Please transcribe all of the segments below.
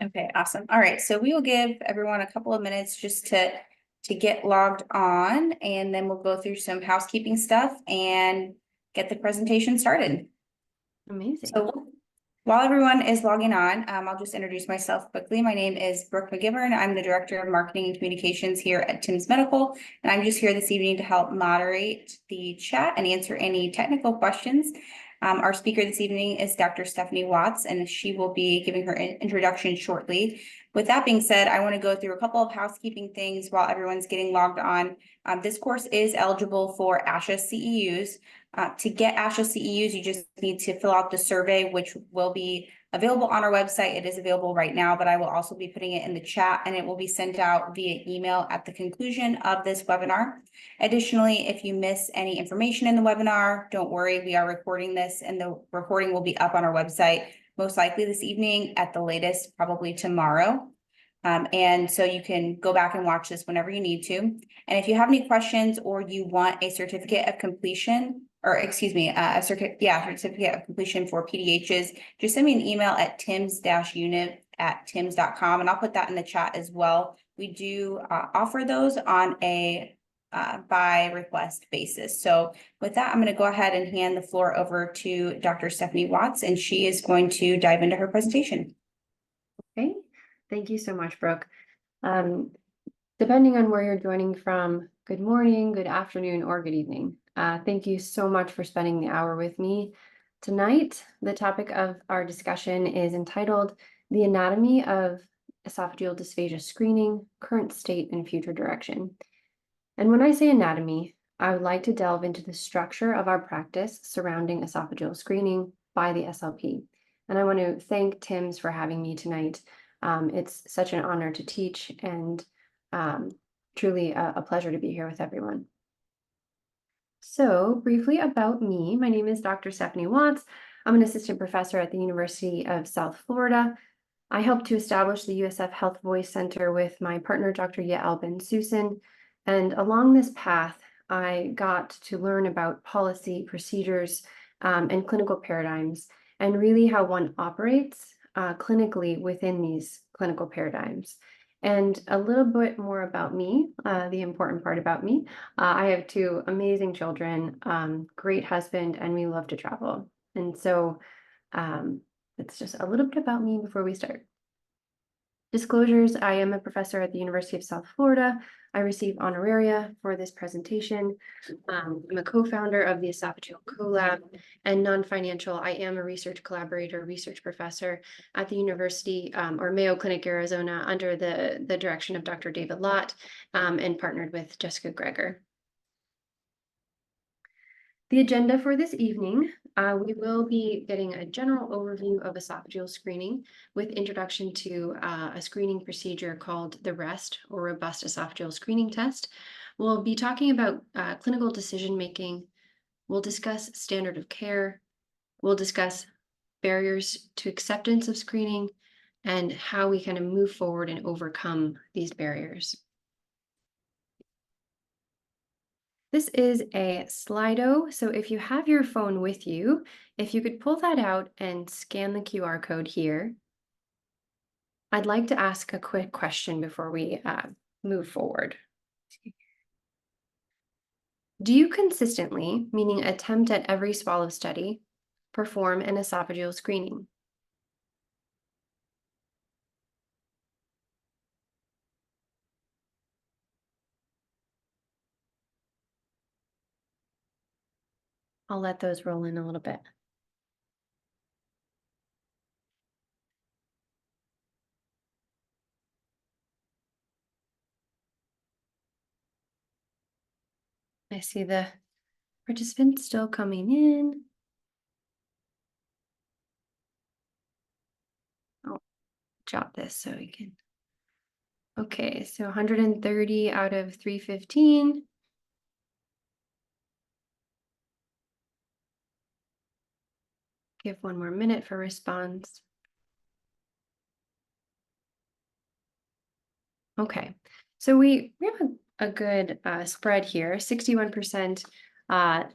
Okay, awesome. All right, so we will give everyone a couple of minutes just to get logged on, and then we'll go through some housekeeping stuff and get the presentation started. Amazing. So while everyone is logging on, I'll just introduce myself quickly. My name is Brooke McGivern. I'm the Director of Marketing and Communications here at Tim's Medical, and I'm just here this evening to help moderate the chat and answer any technical questions. Our speaker this evening is Dr. Stephanie Watts, and she will be giving her introduction shortly. With that being said, I want to go through a couple of housekeeping things while everyone's getting logged on. This course is eligible for ASHA CEUs. To get ASHA CEUs, you just need to fill out the survey, which will be available on our website. It is available right now, but I will also be putting it in the chat, and it will be sent out via email at the conclusion of this webinar. Additionally, if you miss any information in the webinar, don't worry, we are recording this, and the recording will be up on our website most likely this evening, at the latest, probably tomorrow. And so you can go back and watch this whenever you need to. And if you have any questions or you want a certificate of completion, or excuse me, certificate of completion for PDHs, just send me an email at tims-unit@tims.com, and I'll put that in the chat as well. We do offer those on a by request basis. So with that, I'm going to go ahead and hand the floor over to Dr. Stephanie Watts, and she is going to dive into her presentation. Okay, thank you so much, Brooke. Depending on where you're joining from, good morning, good afternoon, or good evening. Thank you so much for spending the hour with me. Tonight, the topic of our discussion is entitled The Anatomy of Esophageal Dysphagia Screening, Current State and Future Direction. And when I say anatomy, I would like to delve into the structure of our practice surrounding esophageal screening by the SLP. And I want to thank Tim's for having me tonight. It's such an honor to teach, and truly a pleasure to be here with everyone. So briefly about me, my name is Dr. Stephanie Watts. I'm an assistant professor at the University of South Florida. I helped to establish the USF Health Voice Center with my partner, Dr. Yael Ben-Susan. And along this path, I got to learn about policy, procedures, and clinical paradigms, and really how one operates clinically within these clinical paradigms. And a little bit more about me, the important part about me. I have two amazing children, great husband, and we love to travel. And so it's just a little bit about me before we start. Disclosures: I am a professor at the University of South Florida. I receive honoraria for this presentation. I'm a co-founder of the Esophageal CoLab, and non-financial, I am a research collaborator, research professor at the University or Mayo Clinic, Arizona, under the direction of Dr. David Lott, and partnered with Jessica Greger. The agenda for this evening, we will be getting a general overview of esophageal screening with introduction to a screening procedure called the REST, or Robust Esophageal Screening Test. We'll be talking about clinical decision-making. We'll discuss standard of care. We'll discuss barriers to acceptance of screening and how we kind of move forward and overcome these barriers. This is a Slido, so if you have your phone with you, if you could pull that out and scan the QR code here. I'd like to ask a quick question before we move forward. Do you consistently, meaning attempt at every swallow study, perform an esophageal screening? I'll let those roll in a little bit. I see the participants still coming in. I'll jot this so we can. Okay, so 130 out of 315. Give one more minute for response. Okay, so we have a good spread here, 61%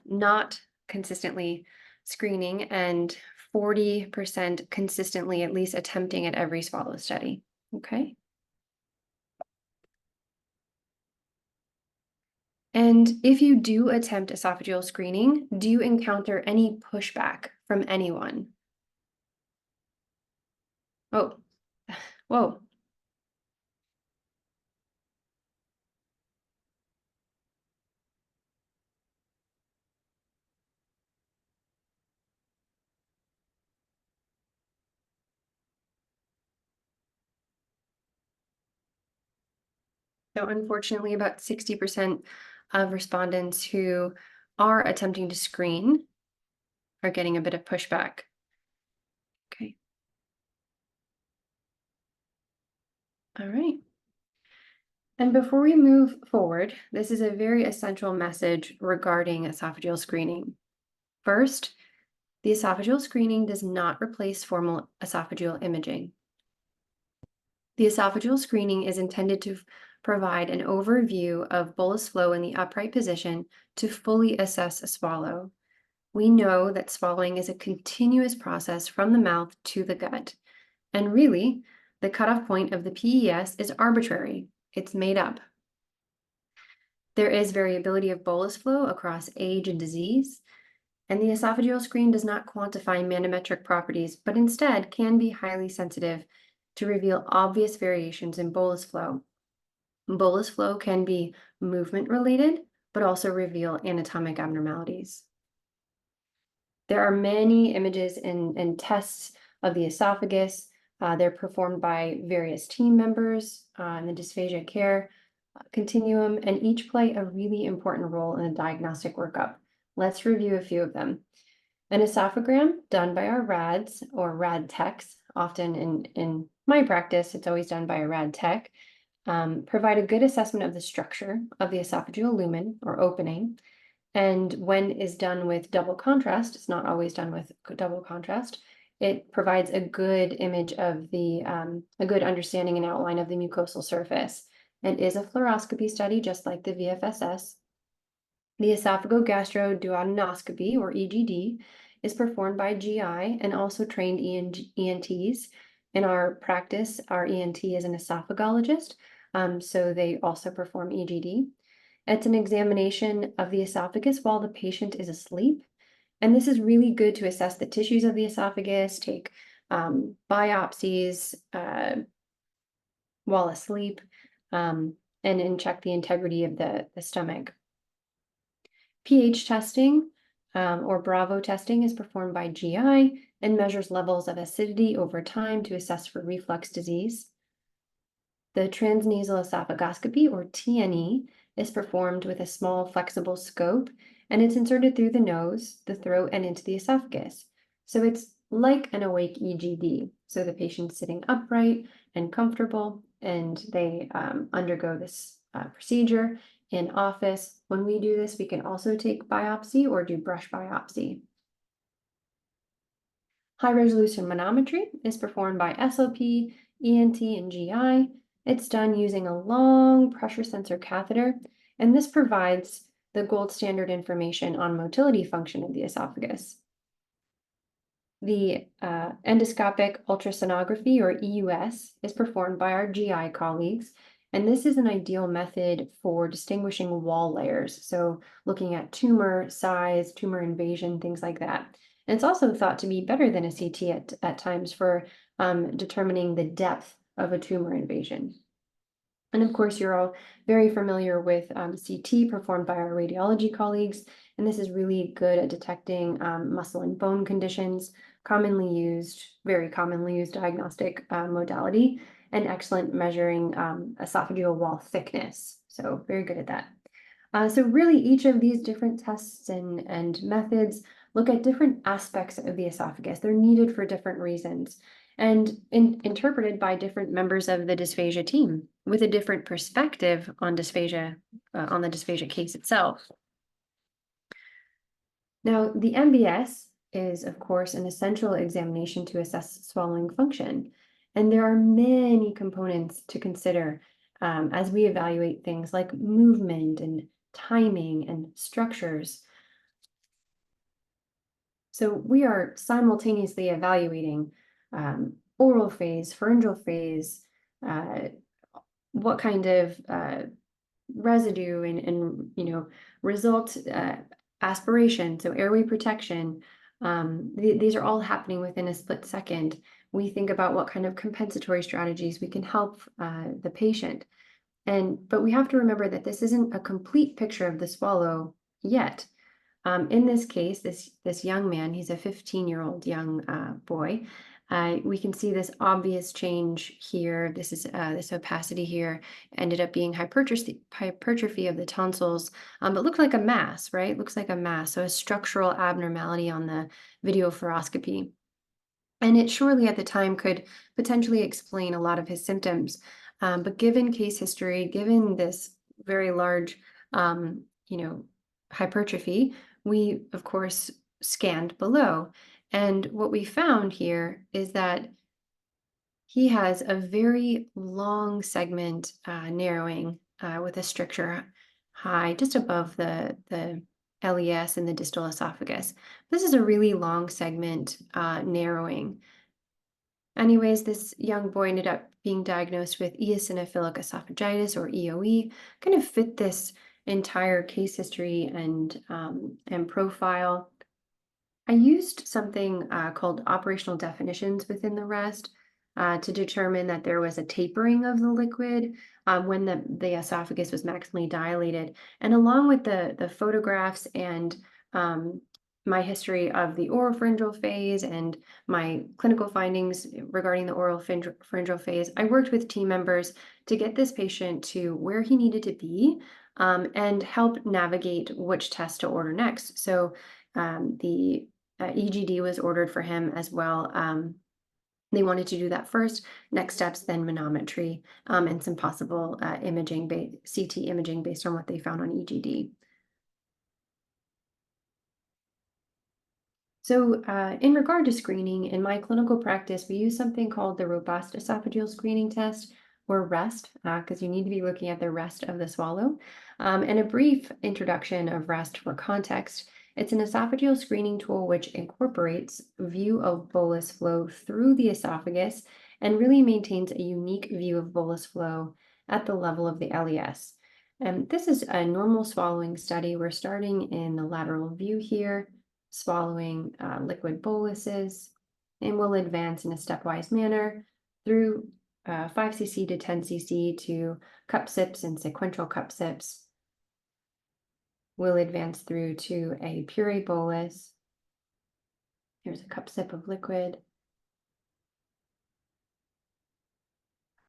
not consistently screening, and 40% consistently at least attempting at every swallow study. Okay. And if you do attempt esophageal screening, do you encounter any pushback from anyone? Oh, whoa. So unfortunately, about 60% of respondents who are attempting to screen are getting a bit of pushback. Okay. All right. And before we move forward, this is a very essential message regarding esophageal screening. First, the esophageal screening does not replace formal esophageal imaging. The esophageal screening is intended to provide an overview of bolus flow in the upright position to fully assess a swallow. We know that swallowing is a continuous process from the mouth to the gut. And really, the cutoff point of the PES is arbitrary. It's made up. There is variability of bolus flow across age and disease, and the esophageal screen does not quantify manometric properties, but instead can be highly sensitive to reveal obvious variations in bolus flow. Bolus flow can be movement related, but also reveal anatomic abnormalities. There are many images and tests of the esophagus. They're performed by various team members in the dysphagia care continuum, and each play a really important role in a diagnostic workup. Let's review a few of them. An esophagram done by our RADs or RAD techs, often in my practice, it's always done by a RAD tech, provide a good assessment of the structure of the esophageal lumen or opening. And when is done with double contrast, it's not always done with double contrast, it provides a good image of a good understanding and outline of the mucosal surface. It is a fluoroscopy study, just like the VFSS. The esophagogastroduodenoscopy, or EGD, is performed by GI and also trained ENTs. In our practice, our ENT is an esophagologist, so they also perform EGD. It's an examination of the esophagus while the patient is asleep. And this is really good to assess the tissues of the esophagus, take biopsies while asleep, and check the integrity of the stomach. pH testing or Bravo testing is performed by GI and measures levels of acidity over time to assess for reflux disease. The transnasal esophagoscopy, or TNE, is performed with a small flexible scope, and it's inserted through the nose, the throat, and into the esophagus. So it's like an awake EGD. So the patient's sitting upright and comfortable, and they undergo this procedure in office. When we do this, we can also take biopsy or do brush biopsy. High resolution manometry is performed by SLP, ENT, and GI. It's done using a long pressure sensor catheter, and this provides the gold standard information on motility function of the esophagus. The endoscopic ultrasonography, or EUS, is performed by our GI colleagues, and this is an ideal method for distinguishing wall layers, so looking at tumor size, tumor invasion, things like that. And it's also thought to be better than a CT at times for determining the depth of a tumor invasion. And of course, you're all very familiar with CT performed by our radiology colleagues, and this is really good at detecting muscle and bone conditions, very commonly used diagnostic modality, and excellent measuring esophageal wall thickness. So very good at that. So really each of these different tests and methods look at different aspects of the esophagus. They're needed for different reasons and interpreted by different members of the dysphagia team with a different perspective on dysphagia, on the dysphagia case itself. Now, the MBS is, of course, an essential examination to assess swallowing function, and there are many components to consider as we evaluate things like movement and timing and structures. So we are simultaneously evaluating oral phase, pharyngeal phase, what kind of residue and result aspiration, so airway protection. These are all happening within a split second. We think about what kind of compensatory strategies we can help the patient. But we have to remember that this isn't a complete picture of the swallow yet. In this case, this young man, he's a 15-year-old young boy. We can see this obvious change here. This is this opacity here ended up being hypertrophy of the tonsils, but looked like a mass, right? Looks like a mass, so a structural abnormality on the video fluoroscopy. And it surely at the time could potentially explain a lot of his symptoms. But given case history, given this very large, hypertrophy, we, of course, scanned below. And what we found here is that he has a very long segment narrowing with a stricture high just above the LES and the distal esophagus. This is a really long segment narrowing. Anyways, this young boy ended up being diagnosed with eosinophilic esophagitis, or EOE, kind of fit this entire case history and profile. I used something called operational definitions within the REST to determine that there was a tapering of the liquid when the esophagus was maximally dilated. And along with the photographs and my history of the oropharyngeal phase and my clinical findings regarding the oropharyngeal phase, I worked with team members to get this patient to where he needed to be and help navigate which test to order next. So the EGD was ordered for him as well. They wanted to do that first. Next steps, then manometry and some possible CT imaging based on what they found on EGD. So in regard to screening, in my clinical practice, we use something called the robust esophageal screening test, or REST, because you need to be looking at the rest of the swallow. And a brief introduction of REST for context. It's an esophageal screening tool which incorporates view of bolus flow through the esophagus and really maintains a unique view of bolus flow at the level of the LES. And this is a normal swallowing study. We're starting in the lateral view here, swallowing liquid boluses, and we'll advance in a stepwise manner through 5 cc to 10 cc to cup sips and sequential cup sips. We'll advance through to a puree bolus. Here's a cup sip of liquid.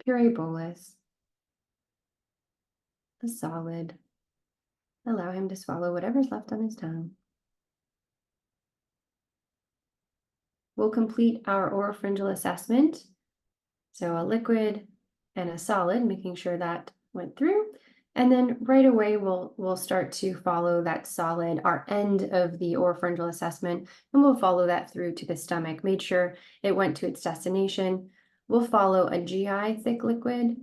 Puree bolus. A solid. Allow him to swallow whatever's left on his tongue. We'll complete our oropharyngeal assessment. So a liquid and a solid, making sure that went through. And then right away, we'll start to follow that solid, our end of the oropharyngeal assessment, and we'll follow that through to the stomach, made sure it went to its destination. We'll follow a GI thick liquid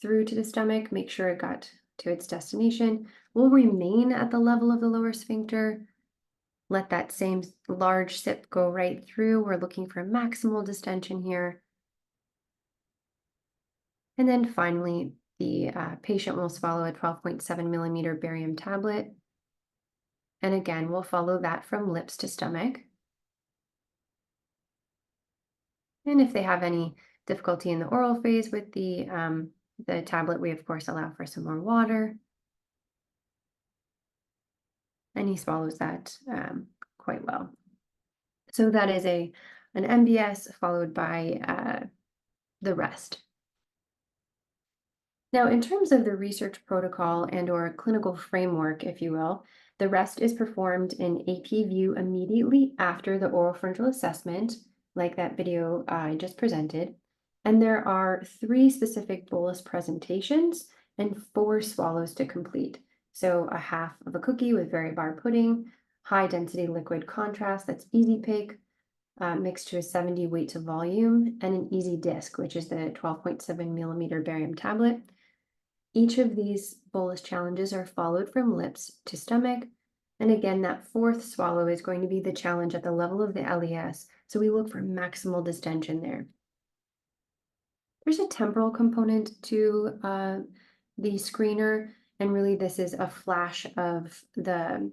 through to the stomach, make sure it got to its destination. We'll remain at the level of the lower sphincter. Let that same large sip go right through. We're looking for maximal distension here. And then finally, the patient will swallow a 12.7 millimeter barium tablet. And again, we'll follow that from lips to stomach. And if they have any difficulty in the oral phase with the tablet, we of course allow for some more water. And he swallows that quite well. So that is an MBS followed by the rest. Now, in terms of the research protocol and/or clinical framework, if you will, the rest is performed in AP view immediately after the oropharyngeal assessment, like that video I just presented. And there are 3 specific bolus presentations and 4 swallows to complete. So a half of a cookie with very bar pudding, high density liquid contrast, that's easy pick, mixed to a 70 weight to volume, and an easy disc, which is the 12.7 millimeter barium tablet. Each of these bolus challenges are followed from lips to stomach, And again, that fourth swallow is going to be the challenge at the level of the LES. So we look for maximal distension there. There's a temporal component to the screener, and really this is a flash of the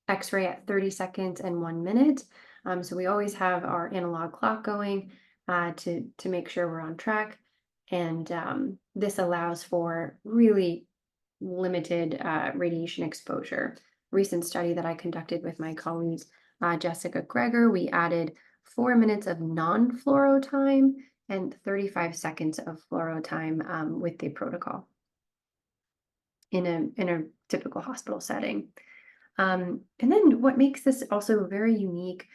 X-ray at 30 seconds and 1 minute. So we always have our analog clock going to make sure we're on track. And this allows for really limited radiation exposure. Recent study that I conducted with my colleagues, Jessica Greger, we added 4 minutes of non-fluoro time and 35 seconds of fluoro time with the protocol in a typical hospital setting. And then what makes this also very unique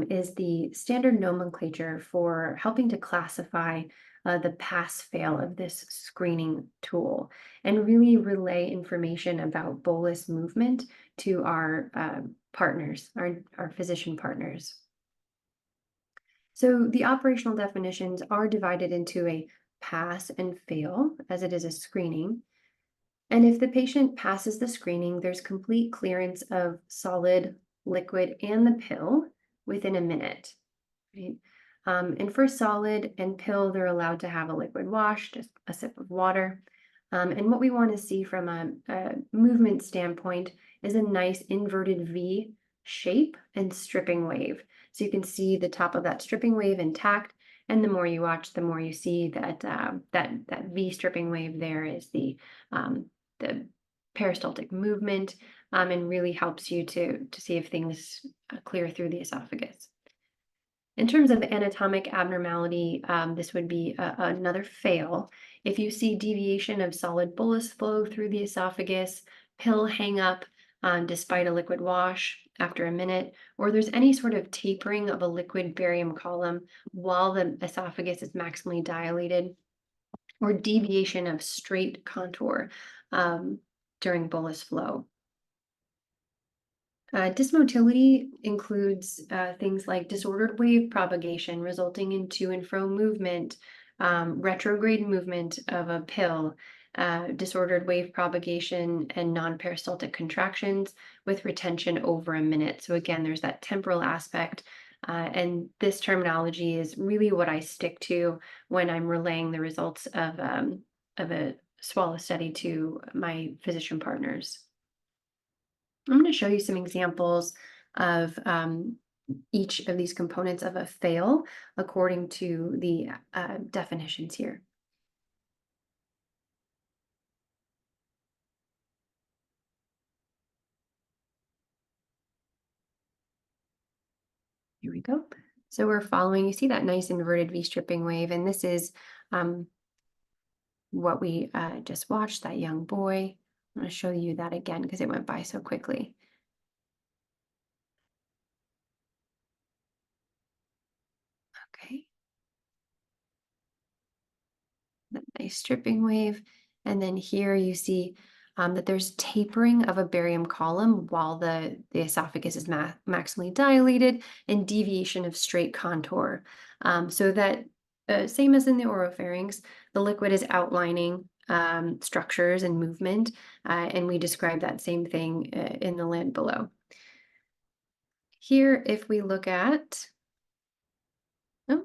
is the standard nomenclature for helping to classify the pass-fail of this screening tool and really relay information about bolus movement to our partners, our physician partners. So the operational definitions are divided into a pass and fail, as it is a screening. And if the patient passes the screening, there's complete clearance of solid, liquid, and the pill within a minute, right? And for solid and pill, they're allowed to have a liquid wash, just a sip of water. And what we want to see from a movement standpoint is a nice inverted V shape and stripping wave. So you can see the top of that stripping wave intact, and the more you watch, the more you see that that V stripping wave there is the peristaltic movement, and really helps you to see if things clear through the esophagus. In terms of anatomic abnormality, this would be another fail. If you see deviation of solid bolus flow through the esophagus, pill hang up despite a liquid wash after a minute, or there's any sort of tapering of a liquid barium column while the esophagus is maximally dilated, or deviation of straight contour during bolus flow. Dysmotility includes things like disordered wave propagation resulting in to and fro movement, retrograde movement of a pill, disordered wave propagation, and non-peristaltic contractions with retention over a minute. So again, there's that temporal aspect, and this terminology is really what I stick to when I'm relaying the results of a swallow study to my physician partners. I'm going to show you some examples of each of these components of a fail according to the definitions here. Here we go. So we're following, you see that nice inverted V stripping wave, and this is what we just watched, that young boy. I'm going to show you that again because it went by so quickly. Okay. That nice stripping wave. And then here you see that there's tapering of a barium column while the esophagus is maximally dilated, and deviation of straight contour. So that same as in the oropharynx, the liquid is outlining structures and movement, and we describe that same thing in the land below. Here, if we look at, oh,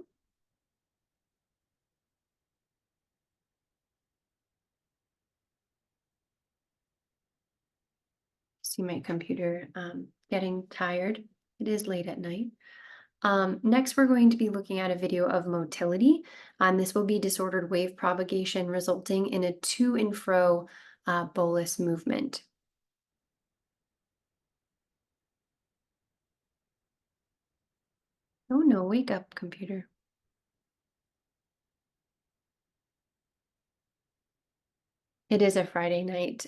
see my computer getting tired. It is late at night. Next, we're going to be looking at a video of motility. This will be disordered wave propagation resulting in a to and fro bolus movement. Oh no, wake up, computer. It is a Friday night,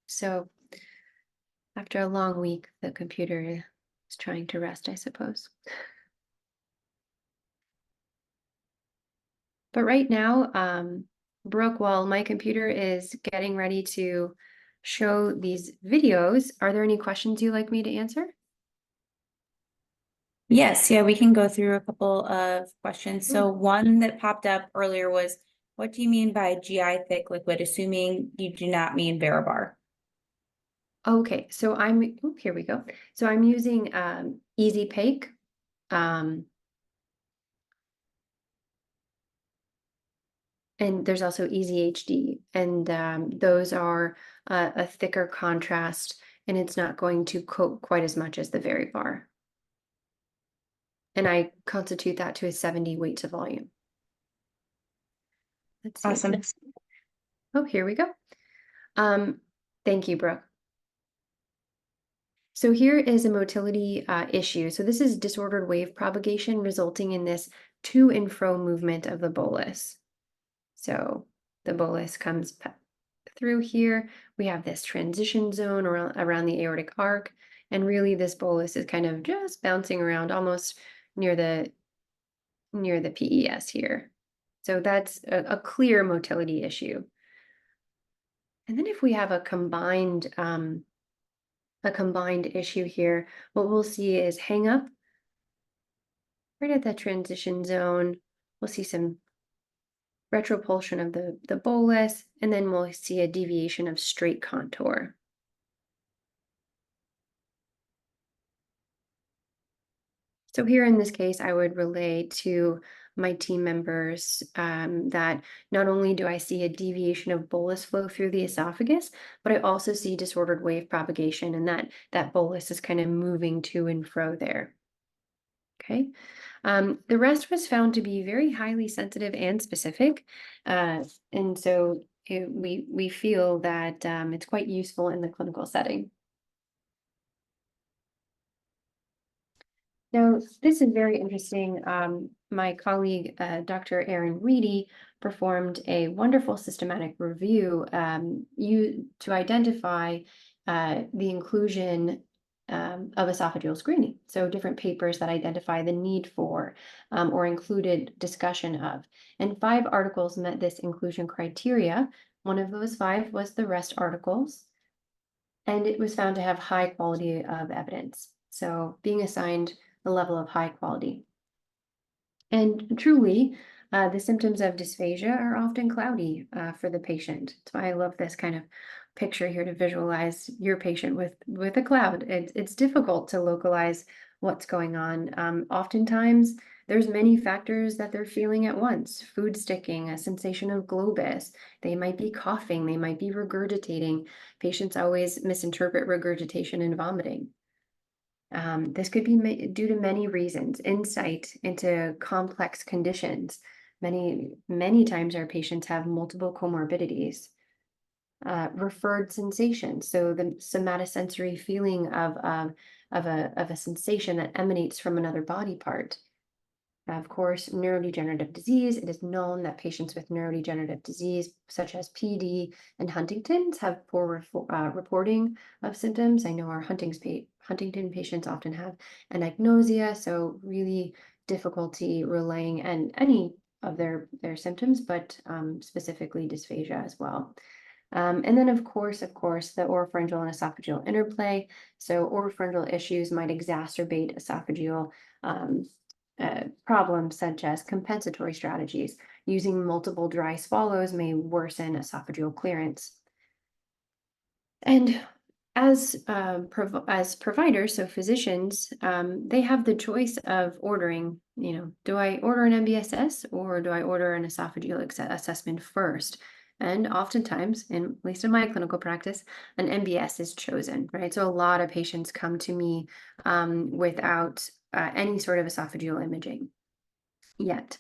so after a long week, the computer is trying to rest, I suppose. But right now, Brooke, while my computer is getting ready to show these videos, are there any questions you'd like me to answer? Yes, yeah, we can go through a couple of questions. So one that popped up earlier was, what do you mean by GI thick liquid, assuming you do not mean Varibar? Okay, so here we go. So I'm using Easy Pake. Um, and there's also Easy HD, and those are a thicker contrast, and it's not going to coat quite as much as the Very Bar. And I constitute that to a 70 weight to volume. Let's see. Awesome. Oh, here we go. Thank you, Brooke. So here is a motility issue. So this is disordered wave propagation resulting in this to and fro movement of the bolus. So the bolus comes through here. We have this transition zone around the aortic arc. And really this bolus is kind of just bouncing around almost near the PES here. So that's a clear motility issue. And then if we have a combined issue here, what we'll see is hang up right at that transition zone. We'll see some retropulsion of the bolus, and then we'll see a deviation of straight contour. So here in this case, I would relay to my team members that not only do I see a deviation of bolus flow through the esophagus, but I also see disordered wave propagation, and that bolus is kind of moving to and fro there. Okay. The rest was found to be very highly sensitive and specific. And so we feel that it's quite useful in the clinical setting. Now, this is very interesting. My colleague, Dr. Erin Reedy, performed a wonderful systematic review to identify the inclusion of esophageal screening. So different papers that identify the need for or included discussion of. And 5 articles met this inclusion criteria. One of those 5 was the REST articles, and it was found to have high quality of evidence. So being assigned the level of high quality. And truly, the symptoms of dysphagia are often cloudy for the patient. That's why I love this kind of picture here to visualize your patient with a cloud. It's difficult to localize what's going on. Oftentimes, there's many factors that they're feeling at once. Food sticking, a sensation of globus. They might be coughing. They might be regurgitating. Patients always misinterpret regurgitation and vomiting. This could be due to many reasons, insight into complex conditions. Many times our patients have multiple comorbidities. Referred sensations, so the somatosensory feeling of a sensation that emanates from another body part. Of course, neurodegenerative disease. It is known that patients with neurodegenerative disease, such as PD and Huntington's, have poor reporting of symptoms. I know our Huntington patients often have anagnosia, so really difficulty relaying and any of their symptoms, but specifically dysphagia as well. And then, of course, the oropharyngeal and esophageal interplay. So oropharyngeal issues might exacerbate esophageal problems such as compensatory strategies. Using multiple dry swallows may worsen esophageal clearance. And as providers, so physicians, they have the choice of ordering, do I order an MBSS or do I order an esophageal assessment first? And oftentimes, at least in my clinical practice, an MBS is chosen, right? So a lot of patients come to me without any sort of esophageal imaging yet.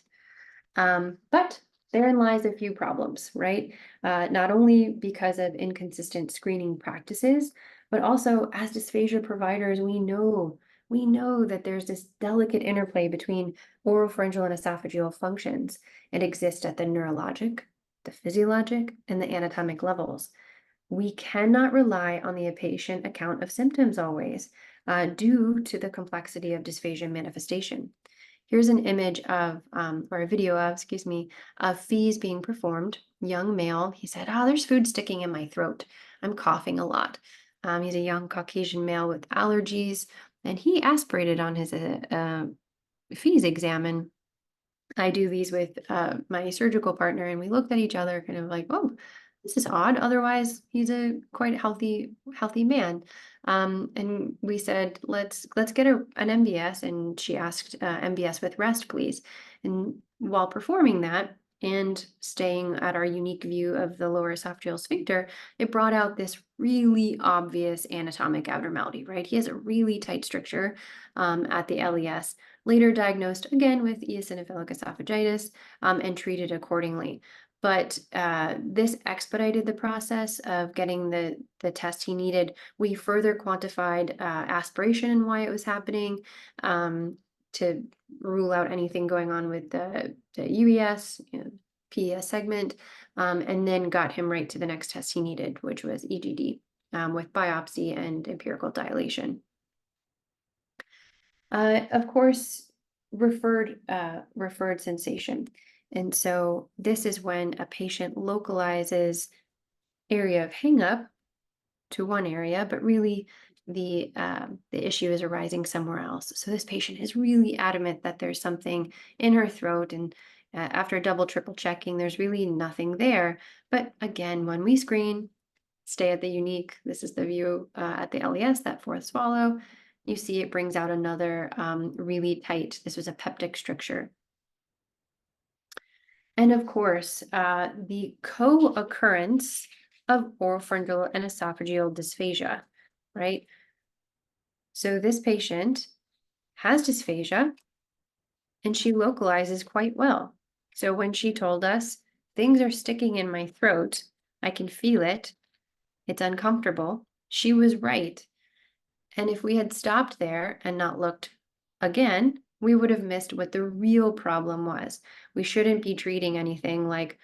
But therein lies a few problems, right? Not only because of inconsistent screening practices, but also as dysphagia providers, we know that there's this delicate interplay between oropharyngeal and esophageal functions. It exists at the neurologic, the physiologic, and the anatomic levels. We cannot rely on the patient account of symptoms always, due to the complexity of dysphagia manifestation. Here's an image of, or a video of, excuse me, of fees being performed. Young male, he said, there's food sticking in my throat. I'm coughing a lot. He's a young Caucasian male with allergies, and he aspirated on his fees exam. And I do these with my surgical partner, and we looked at each other kind of like, oh, this is odd. Otherwise, he's a quite healthy man. And we said, let's get an MBS. And she asked, MBS with rest, please. And while performing that and staying at our unique view of the lower esophageal sphincter, it brought out this really obvious anatomic abnormality, right? He has a really tight stricture at the LES, later diagnosed again with eosinophilic esophagitis and treated accordingly. But this expedited the process of getting the test he needed. We further quantified aspiration and why it was happening to rule out anything going on with the UES, PES segment, and then got him right to the next test he needed, which was EGD with biopsy and empirical dilation. Of course, referred sensation. And so this is when a patient localizes area of hang-up to one area, but really the issue is arising somewhere else. So this patient is really adamant that there's something in her throat, and after double, triple checking, there's really nothing there. But again, when we screen, stay at the unique, this is the view at the LES, that fourth swallow, you see it brings out another really tight, this was a peptic stricture. And of course, the co-occurrence of oropharyngeal and esophageal dysphagia, right? So this patient has dysphagia and she localizes quite well. So when she told us, things are sticking in my throat, I can feel it, it's uncomfortable, she was right. And if we had stopped there and not looked again, we would have missed what the real problem was. We shouldn't be treating anything like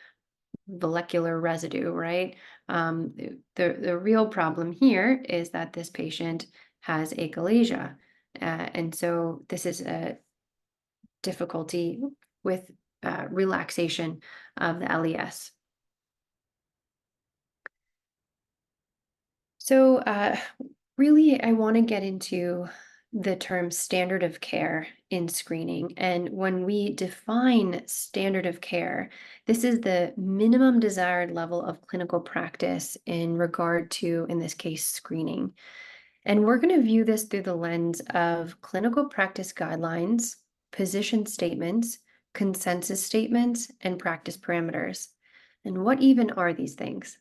molecular residue, right? The real problem here is that this patient has achalasia. And so this is a difficulty with relaxation of the LES. So really, I want to get into the term standard of care in screening. And when we define standard of care, this is the minimum desired level of clinical practice in regard to, in this case, screening. And we're going to view this through the lens of clinical practice guidelines, position statements, consensus statements, and practice parameters. And what even are these things?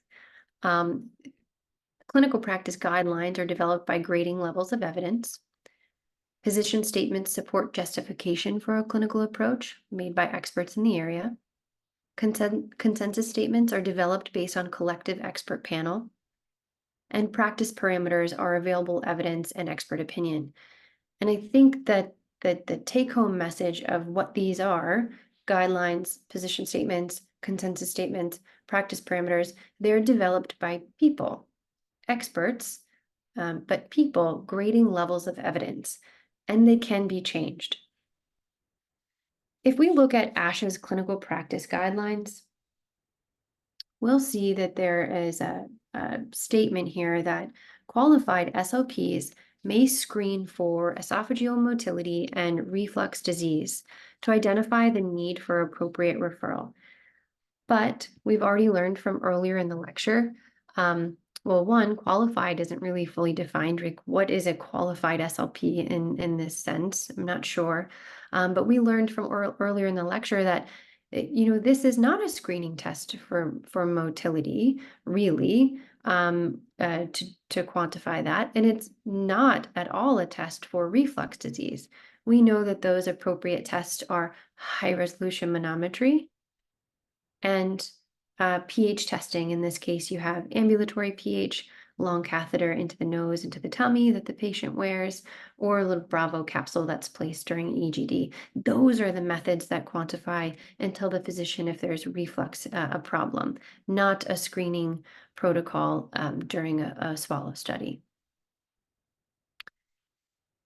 Clinical practice guidelines are developed by grading levels of evidence. Position statements support justification for a clinical approach made by experts in the area. Consensus statements are developed based on collective expert panel. And practice parameters are available evidence and expert opinion. And I think that the take-home message of what these are, guidelines, position statements, consensus statements, practice parameters, they're developed by people, experts, but people grading levels of evidence, and they can be changed. If we look at ASHA's clinical practice guidelines, we'll see that there is a statement here that qualified SLPs may screen for esophageal motility and reflux disease to identify the need for appropriate referral. But we've already learned from earlier in the lecture, well, one, qualified isn't really fully defined. Like, what is a qualified SLP in this sense? I'm not sure. But we learned from earlier in the lecture that this is not a screening test for motility, really, to quantify that. And it's not at all a test for reflux disease. We know that those appropriate tests are high resolution manometry and pH testing. In this case, you have ambulatory pH, long catheter into the nose, into the tummy that the patient wears, or a little Bravo capsule that's placed during EGD. Those are the methods that quantify and tell the physician if there's reflux a problem, not a screening protocol during a swallow study.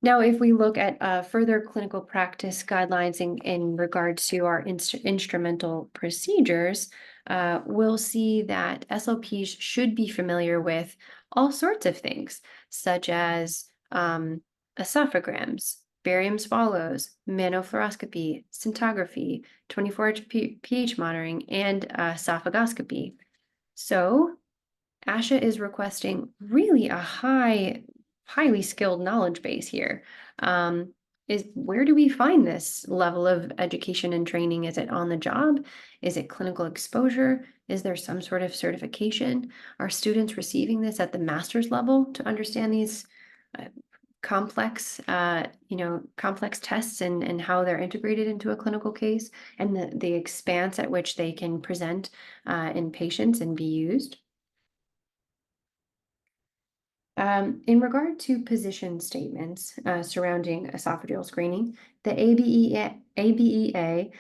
Now, if we look at further clinical practice guidelines in regards to our instrumental procedures, we'll see that SLPs should be familiar with all sorts of things, such as esophagograms, barium swallows, manofluoroscopy, scintigraphy, 24-hour pH monitoring, and esophagoscopy. So ASHA is requesting really a highly skilled knowledge base here. Is where do we find this level of education and training? Is it on the job? Is it clinical exposure? Is there some sort of certification? Are students receiving this at the master's level to understand these uh, complex tests and how they're integrated into a clinical case and the expanse at which they can present in patients and be used? In regard to position statements surrounding esophageal screening, the ABEA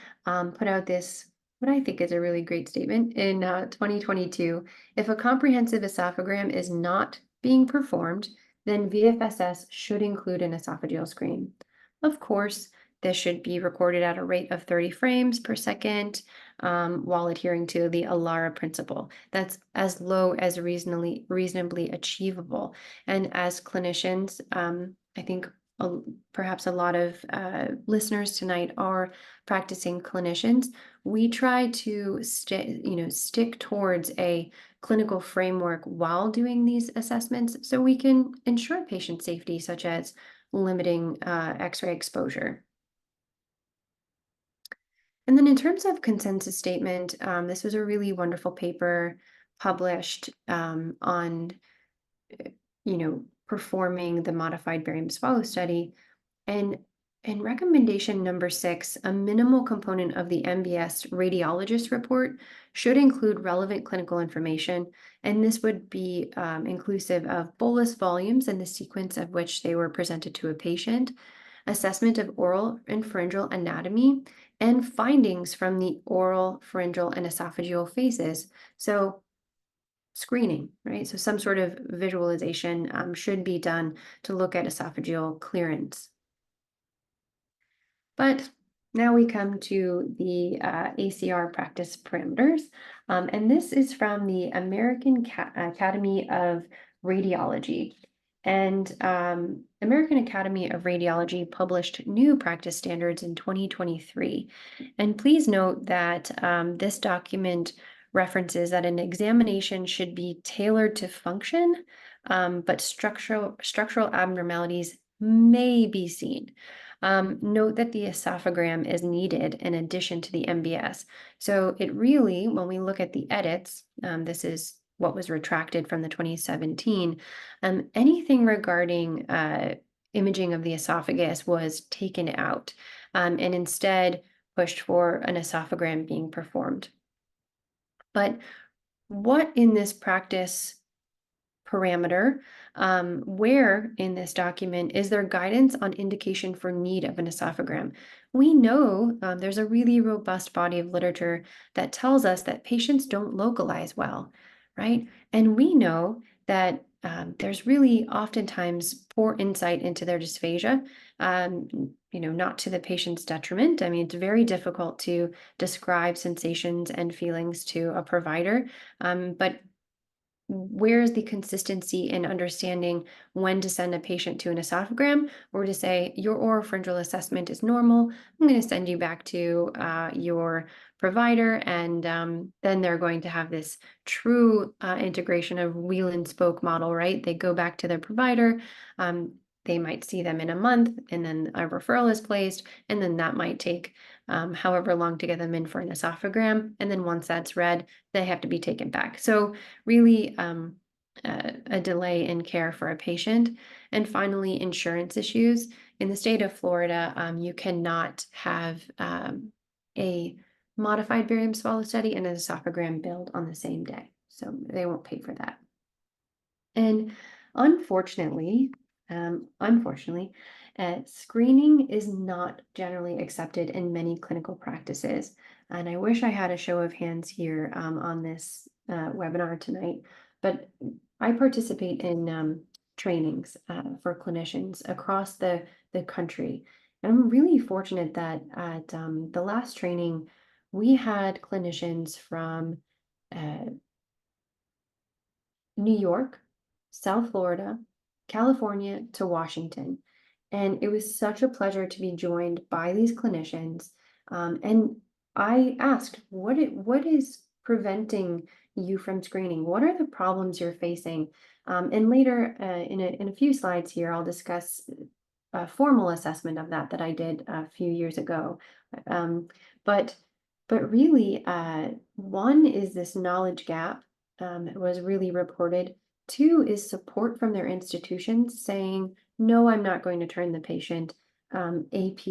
put out this, what I think is a really great statement in 2022. If a comprehensive esophagram is not being performed, then VFSS should include an esophageal screen. Of course, this should be recorded at a rate of 30 frames per second while adhering to the ALARA principle. That's as low as reasonably achievable. And as clinicians, I think perhaps a lot of listeners tonight are practicing clinicians. We try to stick towards a clinical framework while doing these assessments so we can ensure patient safety, such as limiting X-ray exposure. And then in terms of consensus statement, this was a really wonderful paper published on performing the modified barium swallow study. And in recommendation number 6, a minimal component of the MBS radiologist report should include relevant clinical information. And this would be inclusive of bolus volumes and the sequence of which they were presented to a patient, assessment of oral and pharyngeal anatomy, and findings from the oral, pharyngeal, and esophageal phases. So screening, right? So some sort of visualization should be done to look at esophageal clearance. But now we come to the ACR practice parameters. And this is from the American Academy of Radiology. And American Academy of Radiology published new practice standards in 2023. And please note that this document references that an examination should be tailored to function, but structural abnormalities may be seen. Note that the esophagram is needed in addition to the MBS. So it really, when we look at the edits, this is what was retracted from the 2017, anything regarding imaging of the esophagus was taken out and instead pushed for an esophagram being performed. But what in this practice parameter, where in this document is there guidance on indication for need of an esophagram? We know there's a really robust body of literature that tells us that patients don't localize well, right? And we know that there's really oftentimes poor insight into their dysphagia, not to the patient's detriment. I mean, it's very difficult to describe sensations and feelings to a provider, but where is the consistency in understanding when to send a patient to an esophagram or to say your oropharyngeal assessment is normal? I'm going to send you back to your provider, and then they're going to have this true integration of wheel and spoke model, right? They go back to their provider. They might see them in a month, and then a referral is placed, and then that might take however long to get them in for an esophagram. And then once that's read, they have to be taken back. So really a delay in care for a patient. And finally, insurance issues. In the state of Florida, you cannot have a modified barium swallow study and an esophagram billed on the same day. So they won't pay for that. And unfortunately, screening is not generally accepted in many clinical practices. And I wish I had a show of hands here on this webinar tonight, but I participate in trainings for clinicians across the country. And I'm really fortunate that at the last training, we had clinicians from New York, South Florida, California to Washington. And it was such a pleasure to be joined by these clinicians. And I asked, what is preventing you from screening? What are the problems you're facing? And later in a few slides here, I'll discuss a formal assessment of that I did a few years ago. Um, but but really, one is this knowledge gap that was really reported. Two is support from their institutions saying, no, I'm not going to turn the patient AP,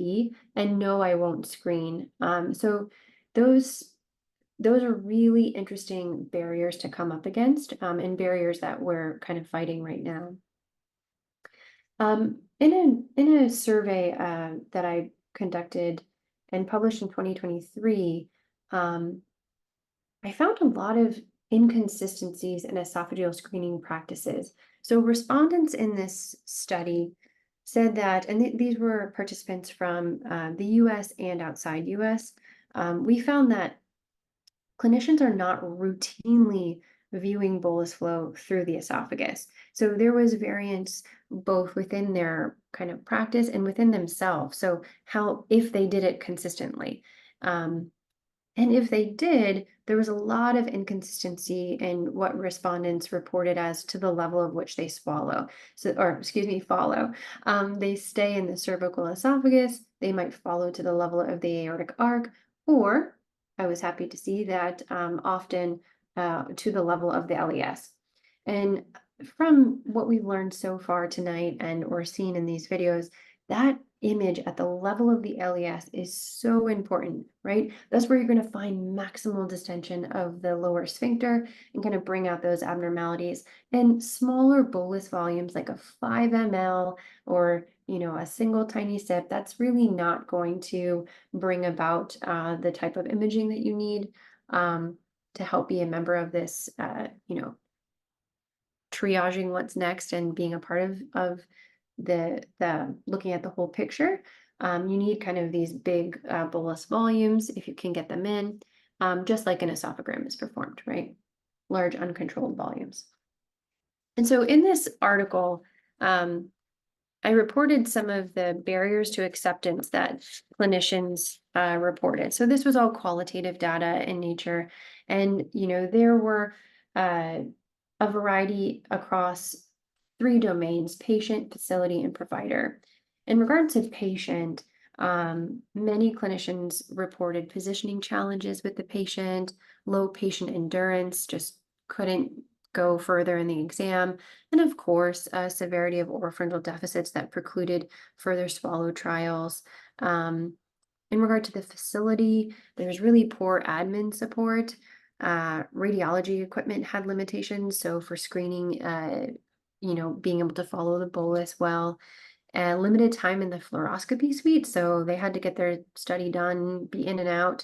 and no, I won't screen. So those those are really interesting barriers to come up against, and barriers that we're kind of fighting right now. In a survey that I conducted and published in 2023, um, I found a lot of inconsistencies in esophageal screening practices. So respondents in this study said that, and these were participants from the US and outside US, we found that clinicians are not routinely viewing bolus flow through the esophagus. So there was variance both within their kind of practice and within themselves. So how, if they did it consistently. And if they did, there was a lot of inconsistency in what respondents reported as to the level of which they swallow. So, or excuse me, follow. They stay in the cervical esophagus. They might follow to the level of the aortic arc, or I was happy to see that often to the level of the LES. And from what we've learned so far tonight and or seen in these videos, that image at the level of the LES is so important, right? That's where you're going to find maximal distension of the lower sphincter and kind of bring out those abnormalities. And smaller bolus volumes like a 5 ml or a single tiny sip, that's really not going to bring about the type of imaging that you need to help be a member of this, triaging what's next and being a part of the looking at the whole picture. You need kind of these big bolus volumes if you can get them in, just like an esophagram is performed, right? Large uncontrolled volumes. And so in this article, I reported some of the barriers to acceptance that clinicians reported. So this was all qualitative data in nature, and there were a variety across 3 domains: patient, facility, and provider. In regard to patient, many clinicians reported positioning challenges with the patient, low patient endurance, just couldn't go further in the exam, and of course, a severity of oropharyngeal deficits that precluded further swallow trials. In regard to the facility, there's really poor admin support. Radiology equipment had limitations, so for screening, being able to follow the bolus well, and limited time in the fluoroscopy suite, so they had to get their study done, be in and out,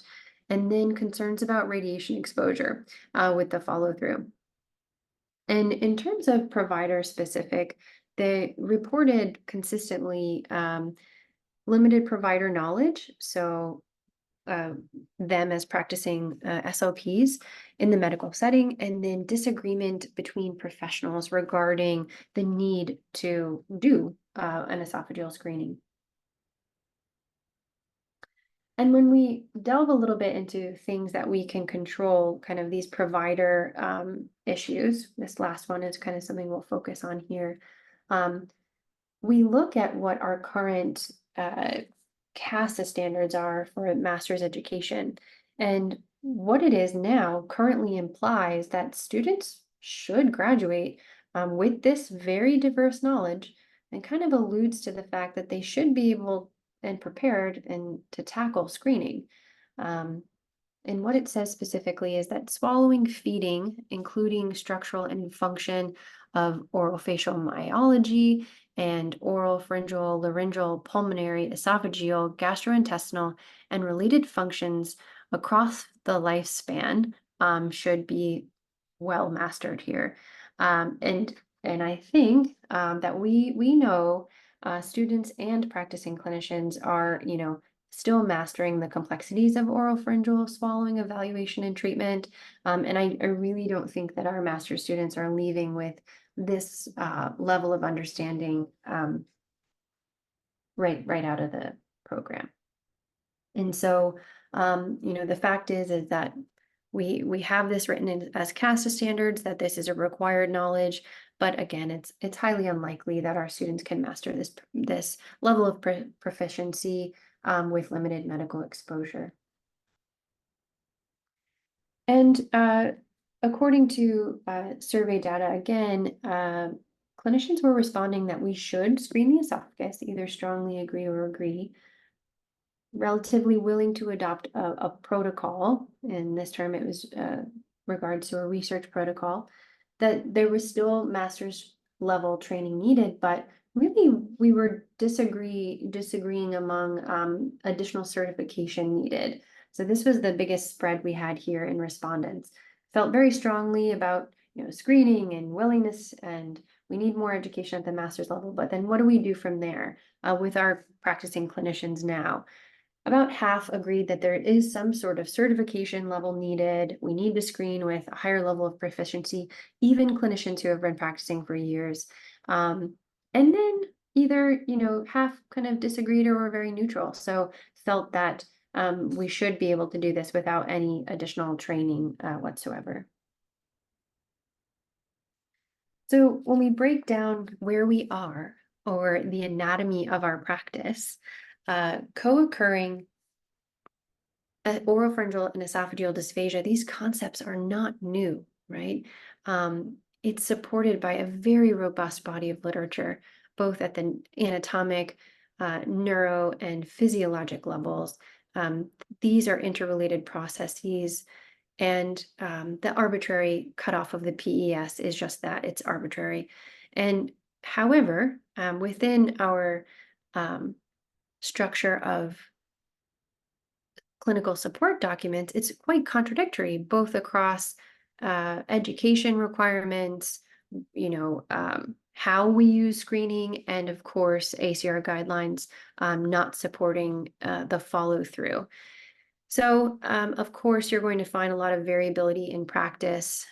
and then concerns about radiation exposure with the follow through. And in terms of provider specific, they reported consistently limited provider knowledge. So uh, them as practicing SOPs in the medical setting, and then disagreement between professionals regarding the need to do an esophageal screening. And when we delve a little bit into things that we can control, kind of these provider issues, this last one is kind of something we'll focus on here. We look at what our current CASA standards are for master's education. And what it is now currently implies that students should graduate with this very diverse knowledge, and kind of alludes to the fact that they should be able and prepared and to tackle screening. And what it says specifically is that swallowing, feeding, including structural and function of orofacial myology and oral, pharyngeal, laryngeal, pulmonary, esophageal, gastrointestinal, and related functions across the lifespan should be well mastered here. And I think that we know students and practicing clinicians are, still mastering the complexities of oropharyngeal swallowing evaluation and treatment. And I really don't think that our master's students are leaving with this level of understanding right out of the program. And so, the fact is that We have this written in as CASTA standards that this is a required knowledge, but again, it's highly unlikely that our students can master this level of proficiency with limited medical exposure. And according to survey data, again, clinicians were responding that we should screen the esophagus, either strongly agree or agree, relatively willing to adopt a protocol. In this term, it was regards to a research protocol, that there was still master's level training needed, but really we were disagreeing among additional certification needed. So this was the biggest spread we had here in respondents. Felt very strongly about screening and willingness, and we need more education at the master's level. But then what do we do from there with our practicing clinicians now? About half agreed that there is some sort of certification level needed. We need to screen with a higher level of proficiency, even clinicians who have been practicing for years. And then either, half kind of disagreed or were very neutral. So felt that we should be able to do this without any additional training whatsoever. So when we break down where we are or the anatomy of our practice, co-occurring oropharyngeal and esophageal dysphagia, these concepts are not new, right? It's supported by a very robust body of literature, both at the anatomic, neuro, and physiologic levels. These are interrelated processes, and the arbitrary cutoff of the PES is just that, it's arbitrary. And however, within our structure of clinical support documents, it's quite contradictory, both across education requirements, how we use screening, and of course, ACR guidelines not supporting the follow through. So, of course, you're going to find a lot of variability in practice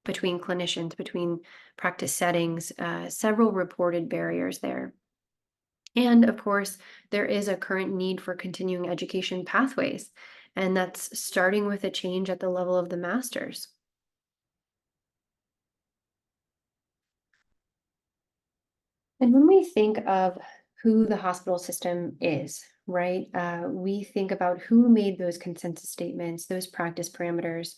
between clinicians, between practice settings, several reported barriers there. And of course, there is a current need for continuing education pathways, and that's starting with a change at the level of the masters. And when we think of who the hospital system is, right, we think about who made those consensus statements, those practice parameters.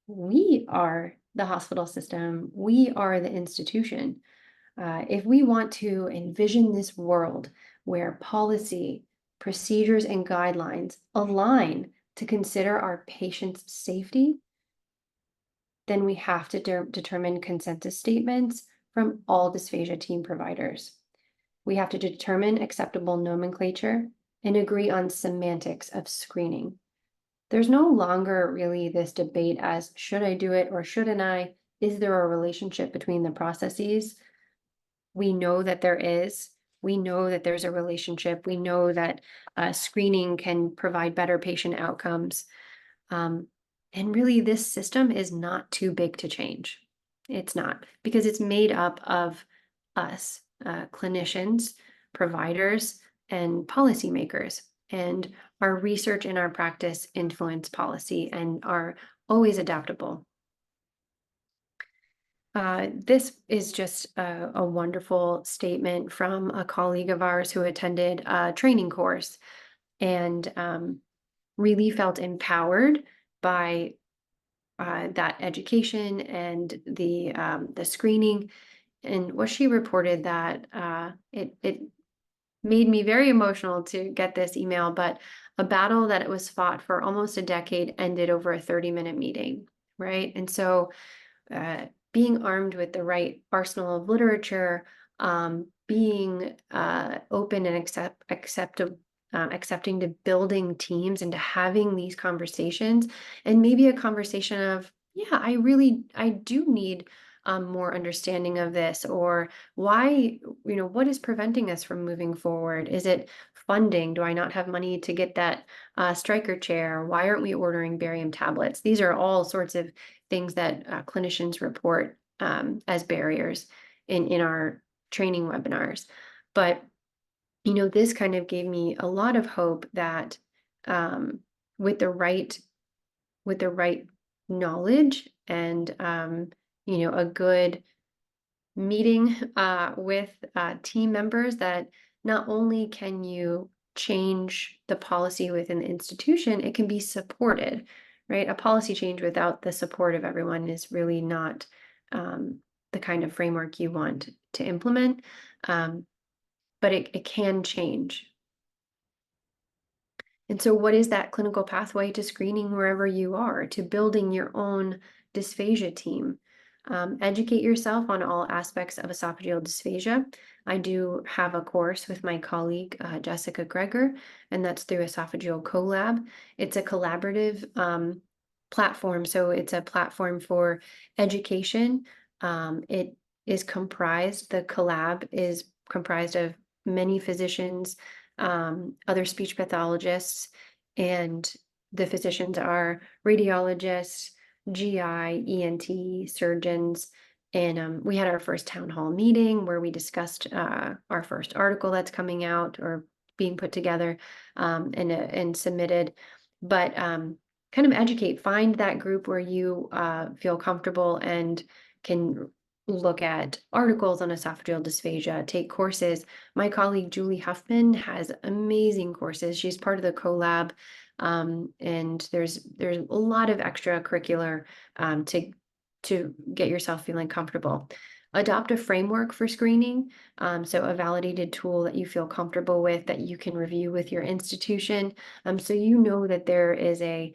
We are the hospital system. We are the institution. If we want to envision this world where policy, procedures, and guidelines align to consider our patients' safety, then we have to determine consensus statements from all dysphagia team providers. We have to determine acceptable nomenclature and agree on semantics of screening. There's no longer really this debate as should I do it or shouldn't I? Is there a relationship between the processes? We know that there is. We know that there's a relationship. We know that screening can provide better patient outcomes. And really, this system is not too big to change. It's not, because it's made up of us, clinicians, providers, and policymakers. And our research and our practice influence policy and are always adaptable. This is just a wonderful statement from a colleague of ours who attended a training course and really felt empowered by that education and the screening. And what she reported that it made me very emotional to get this email, but a battle that it was fought for almost a decade ended over a 30-minute meeting, right? And so being armed with the right arsenal of literature, being open and accepting to building teams and to having these conversations, and maybe a conversation of, yeah, I do need more understanding of this, or why, what is preventing us from moving forward? Is it funding? Do I not have money to get that striker chair? Why aren't we ordering barium tablets? These are all sorts of things that clinicians report as barriers in our training webinars. But, this kind of gave me a lot of hope that with the right with the right knowledge and, a good meeting with team members, that not only can you change the policy within the institution, it can be supported, right? A policy change without the support of everyone is really not um, the kind of framework you want to implement, um, but it can change. And so, what is that clinical pathway to screening wherever you are, to building your own dysphagia team? Educate yourself on all aspects of esophageal dysphagia. I do have a course with my colleague, Jessica Greger, and that's through Esophageal Collab. It's a collaborative platform. So, it's a platform for education. It is comprised, the collab is comprised of many physicians, other speech pathologists, and the physicians are radiologists, GI, ENT, surgeons. And we had our first town hall meeting where we discussed our first article that's coming out or being put together, and submitted. But kind of educate, find that group where you feel comfortable and can look at articles on esophageal dysphagia, take courses. My colleague Julie Huffman has amazing courses. She's part of the collab, and there's a lot of extracurricular to get yourself feeling comfortable. Adopt a framework for screening, so a validated tool that you feel comfortable with, that you can review with your institution, so you know that there is a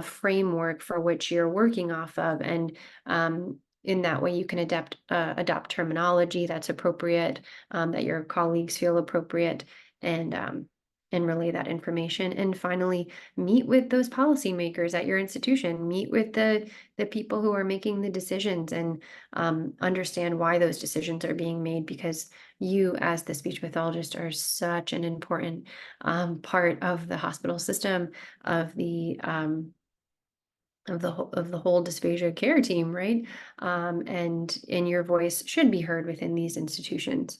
framework for which you're working off of, and in that way you can adopt terminology that's appropriate, that your colleagues feel appropriate, and relay that information. And finally, meet with those policymakers at your institution, meet with the people who are making the decisions, and understand why those decisions are being made, because you as the speech pathologist are such an important part of the hospital system, of the whole dysphagia care team, right? And your voice should be heard within these institutions.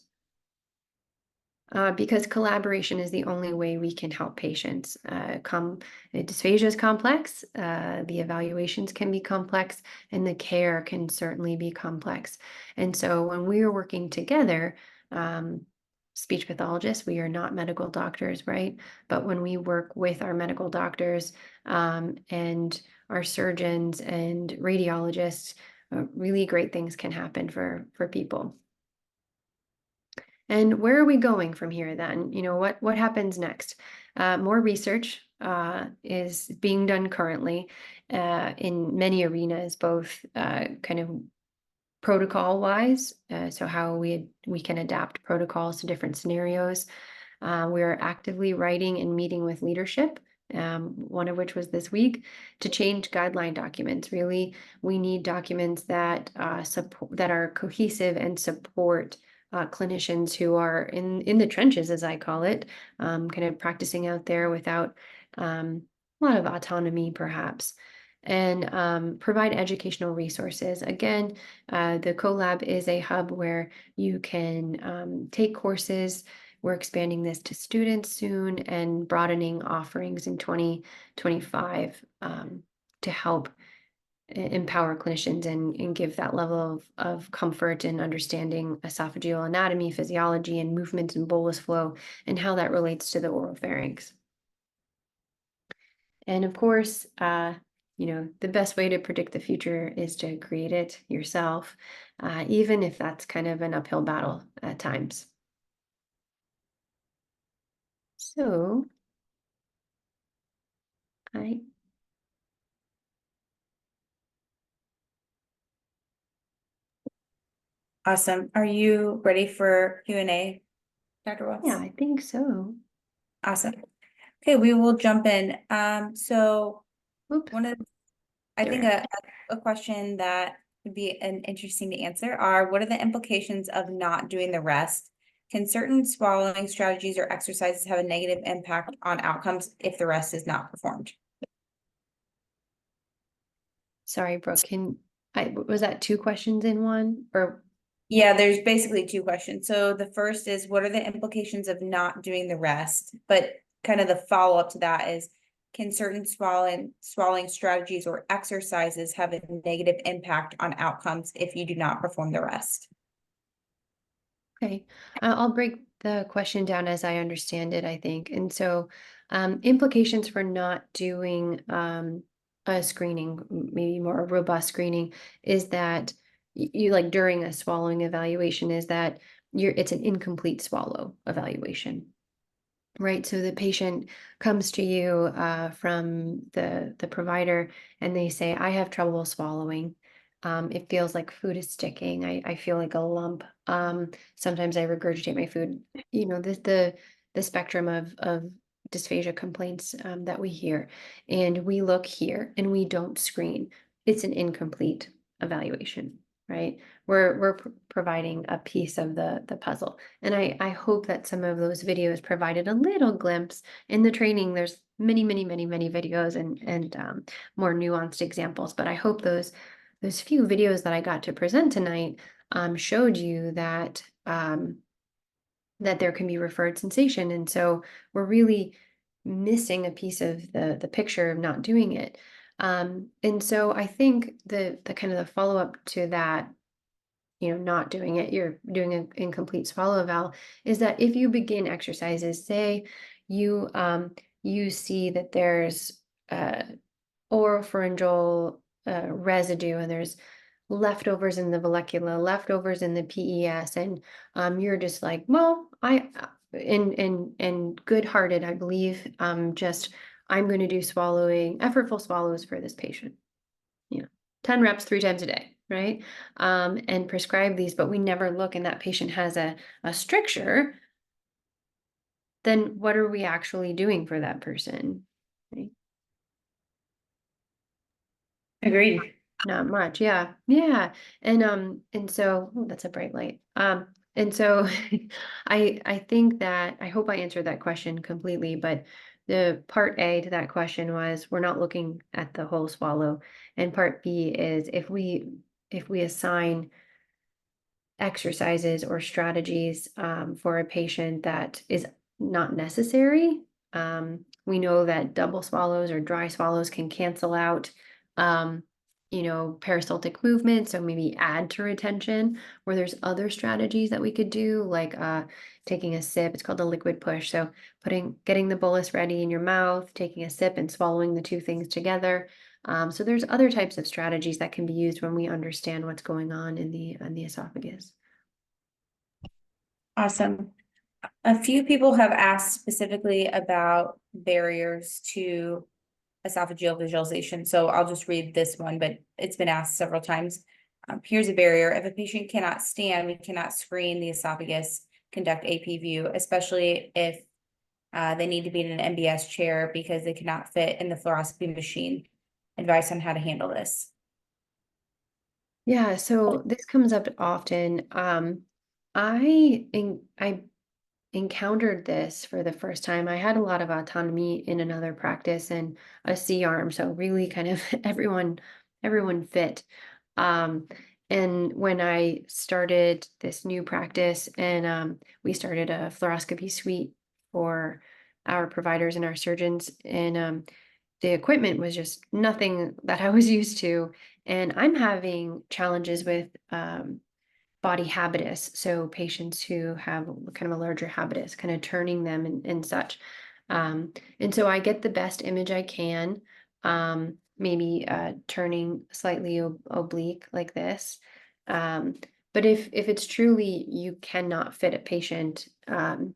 Because collaboration is the only way we can help patients. Dysphagia is complex, the evaluations can be complex, and the care can certainly be complex. And so when we are working together, speech pathologists, we are not medical doctors, right? But when we work with our medical doctors, and our surgeons and radiologists, really great things can happen for people. And where are we going from here then? What happens next? More research is being done currently in many arenas, both kind of protocol wise, so how we can adapt protocols to different scenarios. We are actively writing and meeting with leadership, one of which was this week, to change guideline documents. Really, we need documents that that are cohesive and support clinicians who are in the trenches, as I call it, kind of practicing out there without a lot of autonomy, perhaps, and provide educational resources. Again, the CoLab is a hub where you can take courses. We're expanding this to students soon and broadening offerings in 2025 to help empower clinicians and give that level of comfort and understanding esophageal anatomy, physiology, and movement and bolus flow, and how that relates to the oral pharynx. And of course, the best way to predict the future is to create it yourself, even if that's kind of an uphill battle at times. So, I Awesome. Are you ready for Q&A, Dr. Watts? yeah, I think so. Awesome. Okay, we will jump in. So Oops. I think a question that would be interesting to answer are, what are the implications of not doing the rest? Can certain swallowing strategies or exercises have a negative impact on outcomes if the rest is not performed? Sorry, Brooke, was that two questions in one, or? Yeah, there's basically two questions. So the first is, what are the implications of not doing the rest? But kind of the follow-up to that is, can certain swallowing strategies or exercises have a negative impact on outcomes if you do not perform the rest? Okay, I'll break the question down as I understand it, I think. And so, implications for not doing a screening, maybe more robust screening, is that you like during a swallowing evaluation, is that it's an incomplete swallow evaluation. Right, so the patient comes to you from the provider, and they say, "I have trouble swallowing. It feels like food is sticking. I feel like a lump. Sometimes I regurgitate my food." You know, the spectrum of dysphagia complaints that we hear, and we look here, and we don't screen. It's an incomplete evaluation, right? We're providing a piece of the puzzle. And I hope that some of those videos provided a little glimpse. In the training, there's many, many, many, many videos and more nuanced examples. But I hope those few videos that I got to present tonight showed you that there can be referred sensation. And so we're really missing a piece of the picture of not doing it. And so I think the kind of the follow-up to that, not doing it, you're doing an incomplete swallow valve, is that if you begin exercises, say you see that there's uh, oropharyngeal residue and there's leftovers in the vallecula, leftovers in the PES, and you're just like, well, and good-hearted, I believe, just I'm going to do effortful swallows for this patient. 10 reps 3 times a day, right? And prescribe these, but we never look and that patient has a stricture, then what are we actually doing for that person? Right? Agreed. Not much. Yeah. Yeah. And so that's a bright light. And so I think that I hope I answered that question completely, but the part A to that question was we're not looking at the whole swallow. And part B is if we assign exercises or strategies for a patient that is not necessary. We know that double swallows or dry swallows can cancel out, peristaltic movement. So maybe add to retention, where there's other strategies that we could do, like taking a sip. It's called a liquid push. So getting the bolus ready in your mouth, taking a sip and swallowing the two things together. So there's other types of strategies that can be used when we understand what's going on in the esophagus. Awesome. A few people have asked specifically about barriers to esophageal visualization. So I'll just read this one, but it's been asked several times. Here's a barrier. If a patient cannot stand, we cannot screen the esophagus, conduct AP view, especially if they need to be in an MBS chair because they cannot fit in the fluoroscopy machine. Advice on how to handle this. Yeah, so this comes up often. I encountered this for the first time. I had a lot of autonomy in another practice and a C arm, so really kind of everyone fit. Um, and when I started this new practice and we started a fluoroscopy suite for our providers and our surgeons, and the equipment was just nothing that I was used to. And I'm having challenges with body habitus. So patients who have kind of a larger habitus, kind of turning them and such. And so I get the best image I can, maybe turning slightly oblique like this. But if it's truly you cannot fit a patient in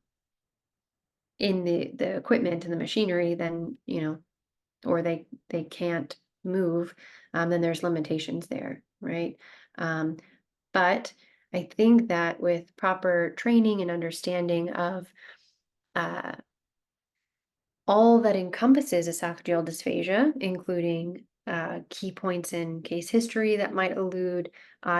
the equipment and the machinery, then or they can't move, then there's limitations there, right? But I think that with proper training and understanding of uh, all that encompasses esophageal dysphagia, including key points in case history that might allude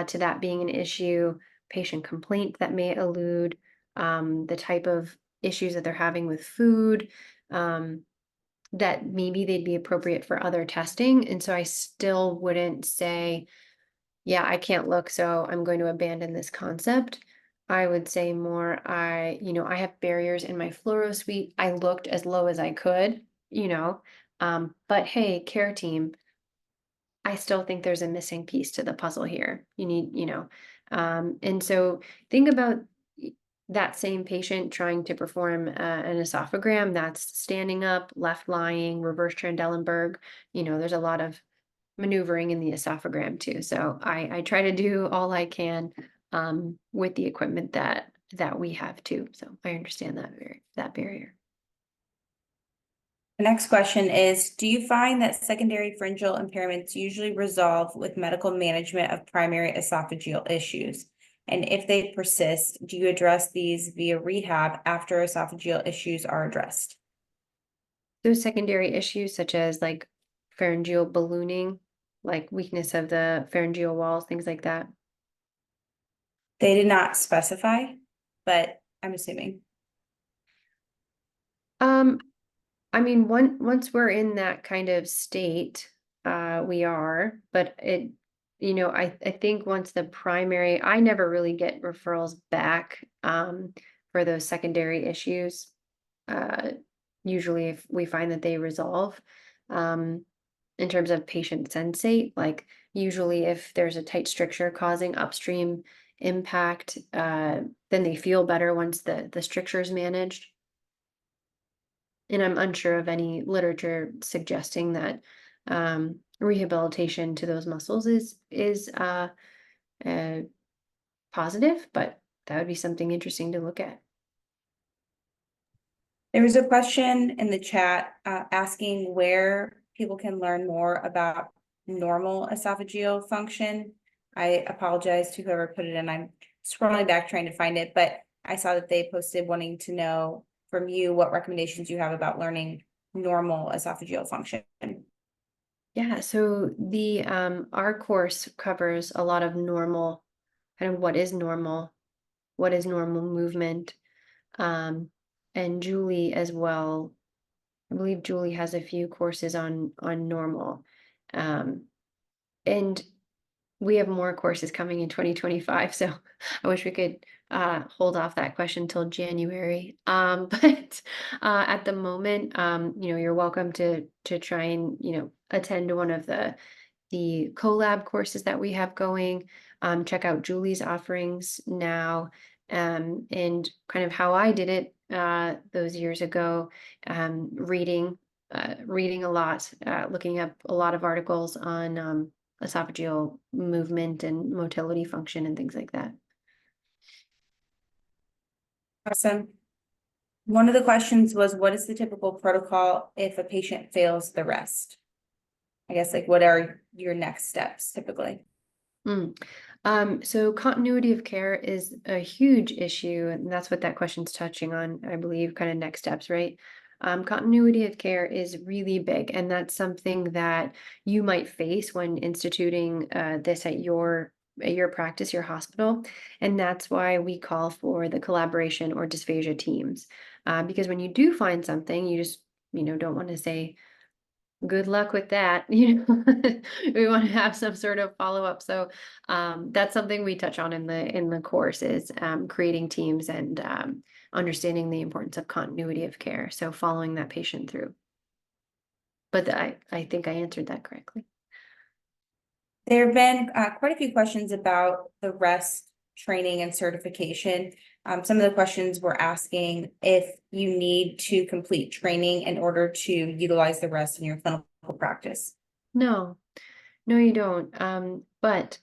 to that being an issue, patient complaint that may allude, the type of issues that they're having with food, that maybe they'd be appropriate for other testing. And so I still wouldn't say, yeah, I can't look, so I'm going to abandon this concept. I would say more, I have barriers in my fluoro suite. I looked as low as I could, But hey, care team, I still think there's a missing piece to the puzzle here. You need, and so think about that same patient trying to perform an esophagram that's standing up, left lying, reverse Trendelenburg. There's a lot of maneuvering in the esophagram too. So I try to do all I can with the equipment that we have too. So I understand that barrier. The next question is, do you find that secondary pharyngeal impairments usually resolve with medical management of primary esophageal issues? And if they persist, do you address these via rehab after esophageal issues are addressed? Those secondary issues such as like pharyngeal ballooning, like weakness of the pharyngeal walls, things like that. They did not specify, but I'm assuming. Um, I mean, once we're in that kind of state, we are, but I think once the primary, I never really get referrals back for those secondary issues. Uh, Usually if we find that they resolve, um, in terms of patient sensate, like usually if there's a tight stricture causing upstream impact, then they feel better once the stricture is managed. And I'm unsure of any literature suggesting that rehabilitation to those muscles is uh, positive, but that would be something interesting to look at. There was a question in the chat asking where people can learn more about normal esophageal function. I apologize to whoever put it in. I'm scrolling back trying to find it, but I saw that they posted wanting to know from you what recommendations you have about learning normal esophageal function. Yeah, so the our course covers a lot of normal, kind of what is normal movement, um, and Julie as well. I believe Julie has a few courses on normal, um, and we have more courses coming in 2025, so I wish we could hold off that question till January. But at the moment, you're welcome to try and attend one of the collab courses that we have going. Check out Julie's offerings now, and kind of how I did it those years ago. Reading a lot, looking up a lot of articles on esophageal movement and motility function and things like that. Awesome. One of the questions was, what is the typical protocol if a patient fails the rest? I guess like what are your next steps typically? So continuity of care is a huge issue, and that's what that question's touching on, I believe, kind of next steps, right? Continuity of care is really big, and that's something that you might face when instituting this at your practice, your hospital, and that's why we call for the collaboration or dysphagia teams, because when you do find something, you just don't want to say good luck with that. We want to have some sort of follow-up. So that's something we touch on in the course is creating teams and understanding the importance of continuity of care. So following that patient through. But I think I answered that correctly. There have been quite a few questions about the rest training and certification. Some of the questions were asking if you need to complete training in order to utilize the rest in your clinical practice. No, no, you don't. But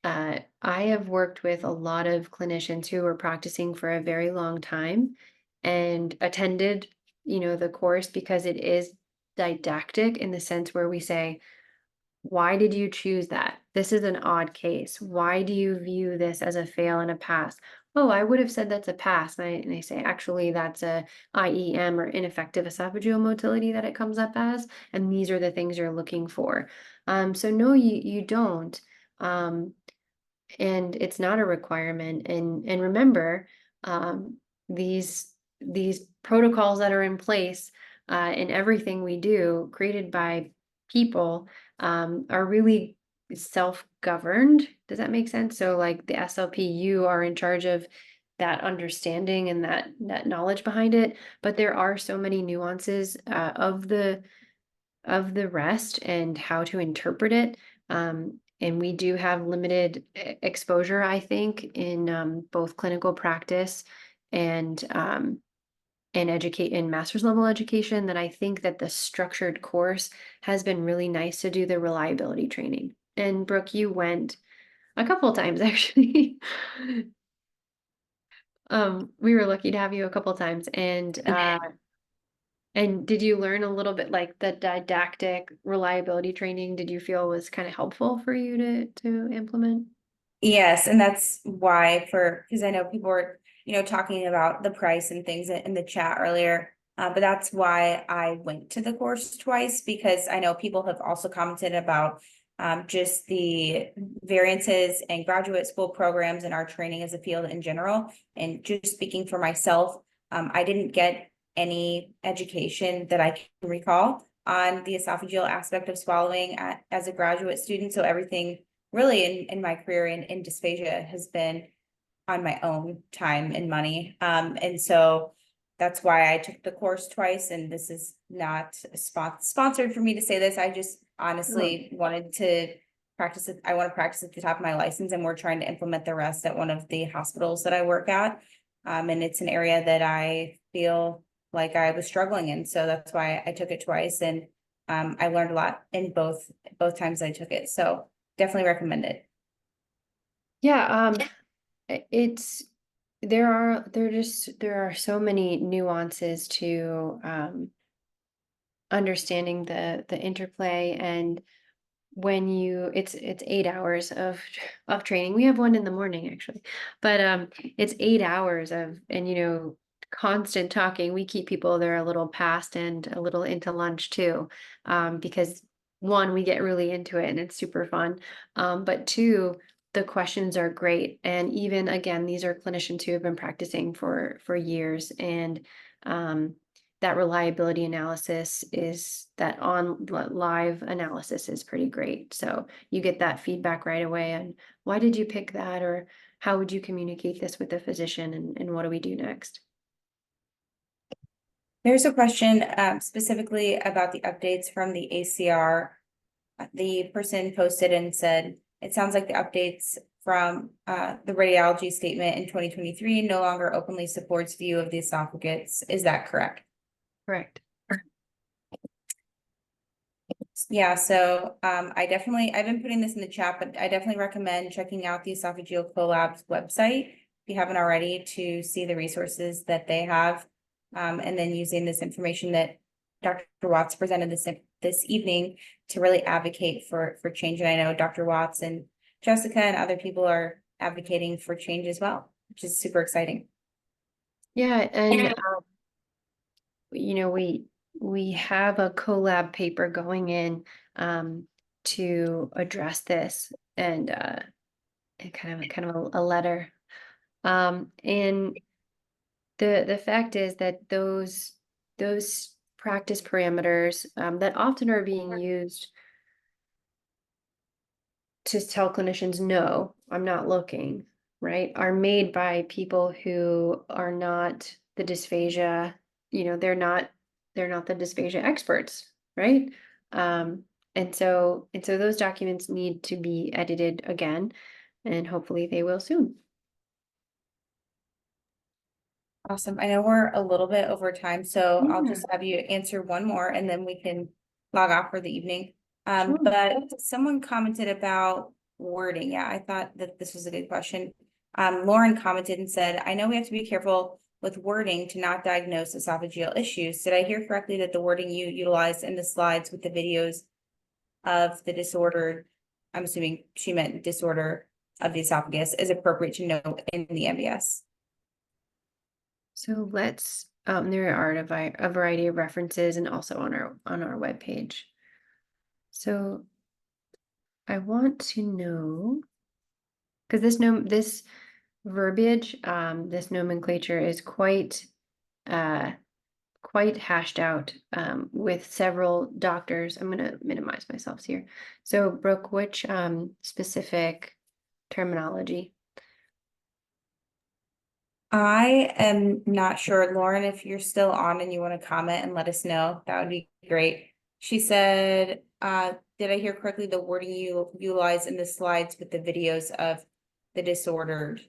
I have worked with a lot of clinicians who were practicing for a very long time and attended, the course because it is didactic in the sense where we say, why did you choose that? This is an odd case. Why do you view this as a fail and a pass? Oh, I would have said that's a pass. And I say, actually, that's a IEM or ineffective esophageal motility that it comes up as. And these are the things you're looking for. So no, you don't. Um, and it's not a requirement. And remember, um, these protocols that are in place in everything we do, created by people, are really self-governed. Does that make sense? So like the SLP, you are in charge of that understanding and that knowledge behind it, but there are so many nuances of the rest and how to interpret it. And we do have limited exposure, I think, in both clinical practice and educate in master's level education, that I think that the structured course has been really nice to do the reliability training. And Brooke, you went a couple of times actually. We were lucky to have you a couple of times, and did you learn a little bit, like the didactic reliability training, did you feel was kind of helpful for you to implement? Yes, and that's why because I know people were, talking about the price and things in the chat earlier. But that's why I went to the course twice, because I know people have also commented about just the variances in graduate school programs and our training as a field in general. And just speaking for myself, I didn't get any education that I can recall on the esophageal aspect of swallowing as a graduate student. So everything really in my career in dysphagia has been on my own time and money. And so that's why I took the course twice. And this is not sponsored for me to say this. I just Oh. honestly wanted to practice it. I want to practice at the top of my license, and we're trying to implement the rest at one of the hospitals that I work at. And it's an area that I feel like I was struggling in. So that's why I took it twice. And I learned a lot in both times I took it. So definitely recommend it. Yeah, it's there are so many nuances to understanding the interplay. And when you it's 8 hours of training. We have one in the morning actually, but it's 8 hours of, and constant talking. We keep people there a little past and a little into lunch too, because one, we get really into it and it's super fun, but two, the questions are great. And even again, these are clinicians who have been practicing for years. And um, that reliability analysis is that on live analysis is pretty great. So you get that feedback right away. And why did you pick that? Or how would you communicate this with the physician? And what do we do next? There's a question specifically about the updates from the ACR. The person posted and said, it sounds like the updates from the radiology statement in 2023 no longer openly supports view of the esophagus. Is that correct? Correct. Yeah, so I've been putting this in the chat, but I definitely recommend checking out the Esophageal Collab's website if you haven't already, to see the resources that they have. And then using this information that Dr. Watts presented this evening to really advocate for change. And I know Dr. Watts and Jessica and other people are advocating for change as well, which is super exciting. Yeah, and we have a collab paper going in to address this, and kind of a letter. And the fact is that those practice parameters that often are being used to tell clinicians, no, I'm not looking, right, are made by people who are not the dysphagia, they're not the dysphagia experts, right? Um, and so those documents need to be edited again, and hopefully they will soon. Awesome. I know we're a little bit over time, so I'll Yeah, just have you answer one more and then we can log off for the evening. sure. But someone commented about wording. Yeah, I thought that this was a good question. Lauren commented and said, I know we have to be careful with wording to not diagnose esophageal issues. Did I hear correctly that the wording you utilized in the slides with the videos of the disorder, I'm assuming she meant disorder of the esophagus, is appropriate to note in the MBS? So there are a variety of references and also on our webpage. So I want to know, because this verbiage, this nomenclature is uh, quite hashed out with several doctors. I'm going to minimize myself here. So Brooke, which specific terminology? I am not sure, Lauren, if you're still on and you want to comment and let us know, that would be great. She said, did I hear correctly, the wording you utilize in the slides with the videos of the disordered?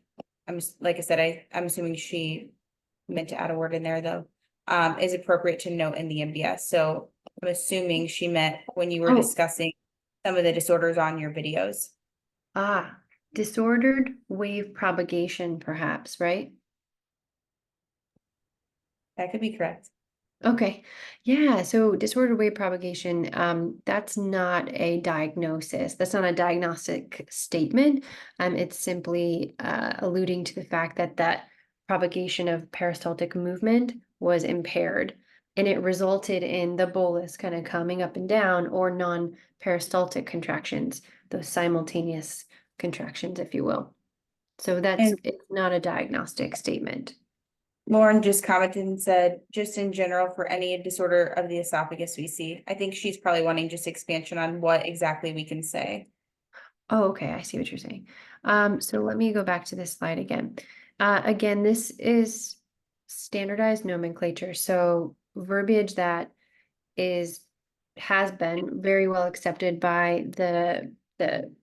Like I said, I'm assuming she meant to add a word in there though, is appropriate to note in the MDS. So I'm assuming she meant when you were Oh, discussing some of the disorders on your videos. disordered wave propagation, perhaps, right? That could be correct. Okay. Yeah. So disordered wave propagation, that's not a diagnosis. That's not a diagnostic statement. It's simply alluding to the fact that that propagation of peristaltic movement was impaired, and it resulted in the bolus kind of coming up and down, or non-peristaltic contractions, those simultaneous contractions, if you will. So And it's not a diagnostic statement. Lauren just commented and said, just in general, for any disorder of the esophagus we see. I think she's probably wanting just expansion on what exactly we can say. Oh, okay, I see what you're saying. So let me go back to this slide again. Again, this is standardized nomenclature, so verbiage that is has been very well accepted by the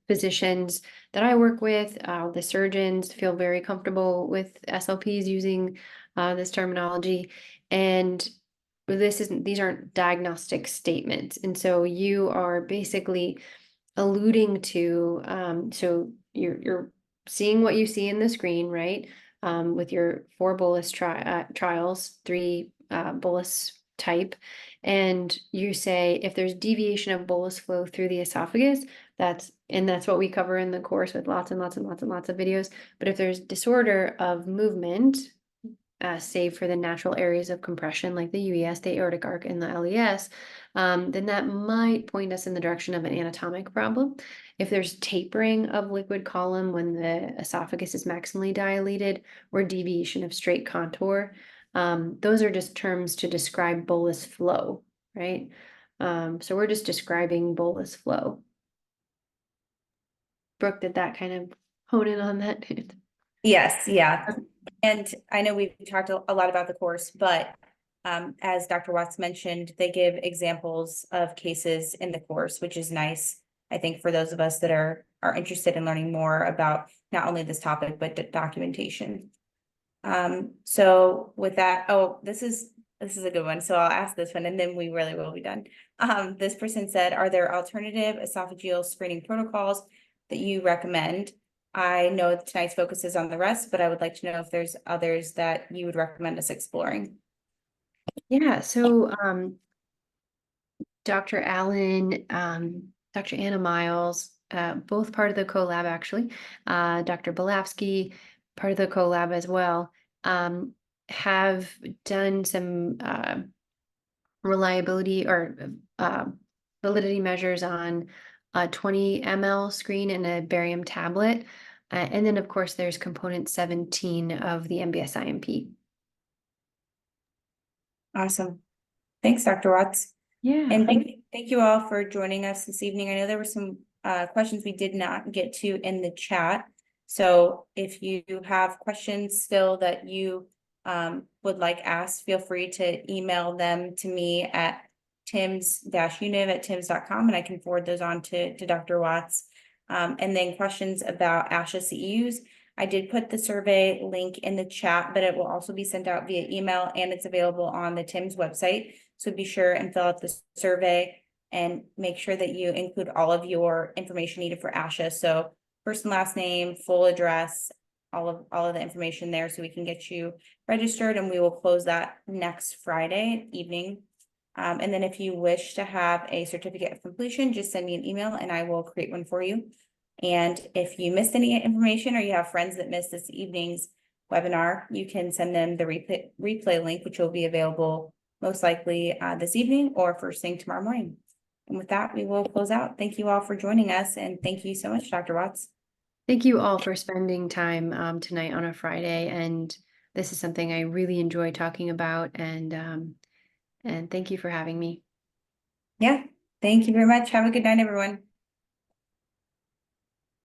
physicians that I work with. The surgeons feel very comfortable with SLPs using this terminology, and these aren't diagnostic statements, and so you are basically alluding to, so you're seeing what you see in the screen, right? With your four trials, three bolus type, and you say if there's deviation of bolus flow through the esophagus, that's what we cover in the course with lots and lots and lots and lots of videos. But if there's disorder of movement, save for the natural areas of compression like the UES, the aortic arc, and the LES, then that might point us in the direction of an anatomic problem. If there's tapering of liquid column when the esophagus is maximally dilated, or deviation of straight contour, those are just terms to describe bolus flow, right? So we're just describing bolus flow. Brooke, did that kind of hone in on that? Yes, yeah. And I know we've talked a lot about the course, but as Dr. Watts mentioned, they give examples of cases in the course, which is nice. I think for those of us that are interested in learning more about not only this topic, but documentation. So with that, oh, this is a good one. So I'll ask this one and then we really will be done. This person said, are there alternative esophageal screening protocols that you recommend? I know tonight's focus is on the rest, but I would like to know if there's others that you would recommend us exploring. Yeah, so Dr. Allen, Dr. Anna Miles, both part of the collab actually, Dr. Belafsky, part of the collab as well, have done some reliability or validity measures on a 20 ml screen and a barium tablet. And then of course there's component 17 of the MBS IMP. Awesome. Thanks, Dr. Watts. Yeah. And thank you all for joining us this evening. I know there were some questions we did not get to in the chat. So if you have questions still that you would like asked, feel free to email them to me at tims-univ@tims.com and I can forward those on to Dr. Watts. And then questions about ASHA CEUs. I did put the survey link in the chat, but it will also be sent out via email and it's available on the TIMS website. So be sure and fill out the survey and make sure that you include all of your information needed for ASHA. So first and last name, full address, all of the information there so we can get you registered and we will close that next Friday evening. And then if you wish to have a certificate of completion, just send me an email and I will create one for you. And if you missed any information or you have friends that missed this evening's webinar, you can send them the replay link, which will be available most likely this evening or first thing tomorrow morning. And with that, we will close out. Thank you all for joining us. And thank you so much, Dr. Watts. Thank you all for spending time tonight on a Friday. And this is something I really enjoy talking about. And thank you for having me. Yeah, thank you very much. Have a good night, everyone.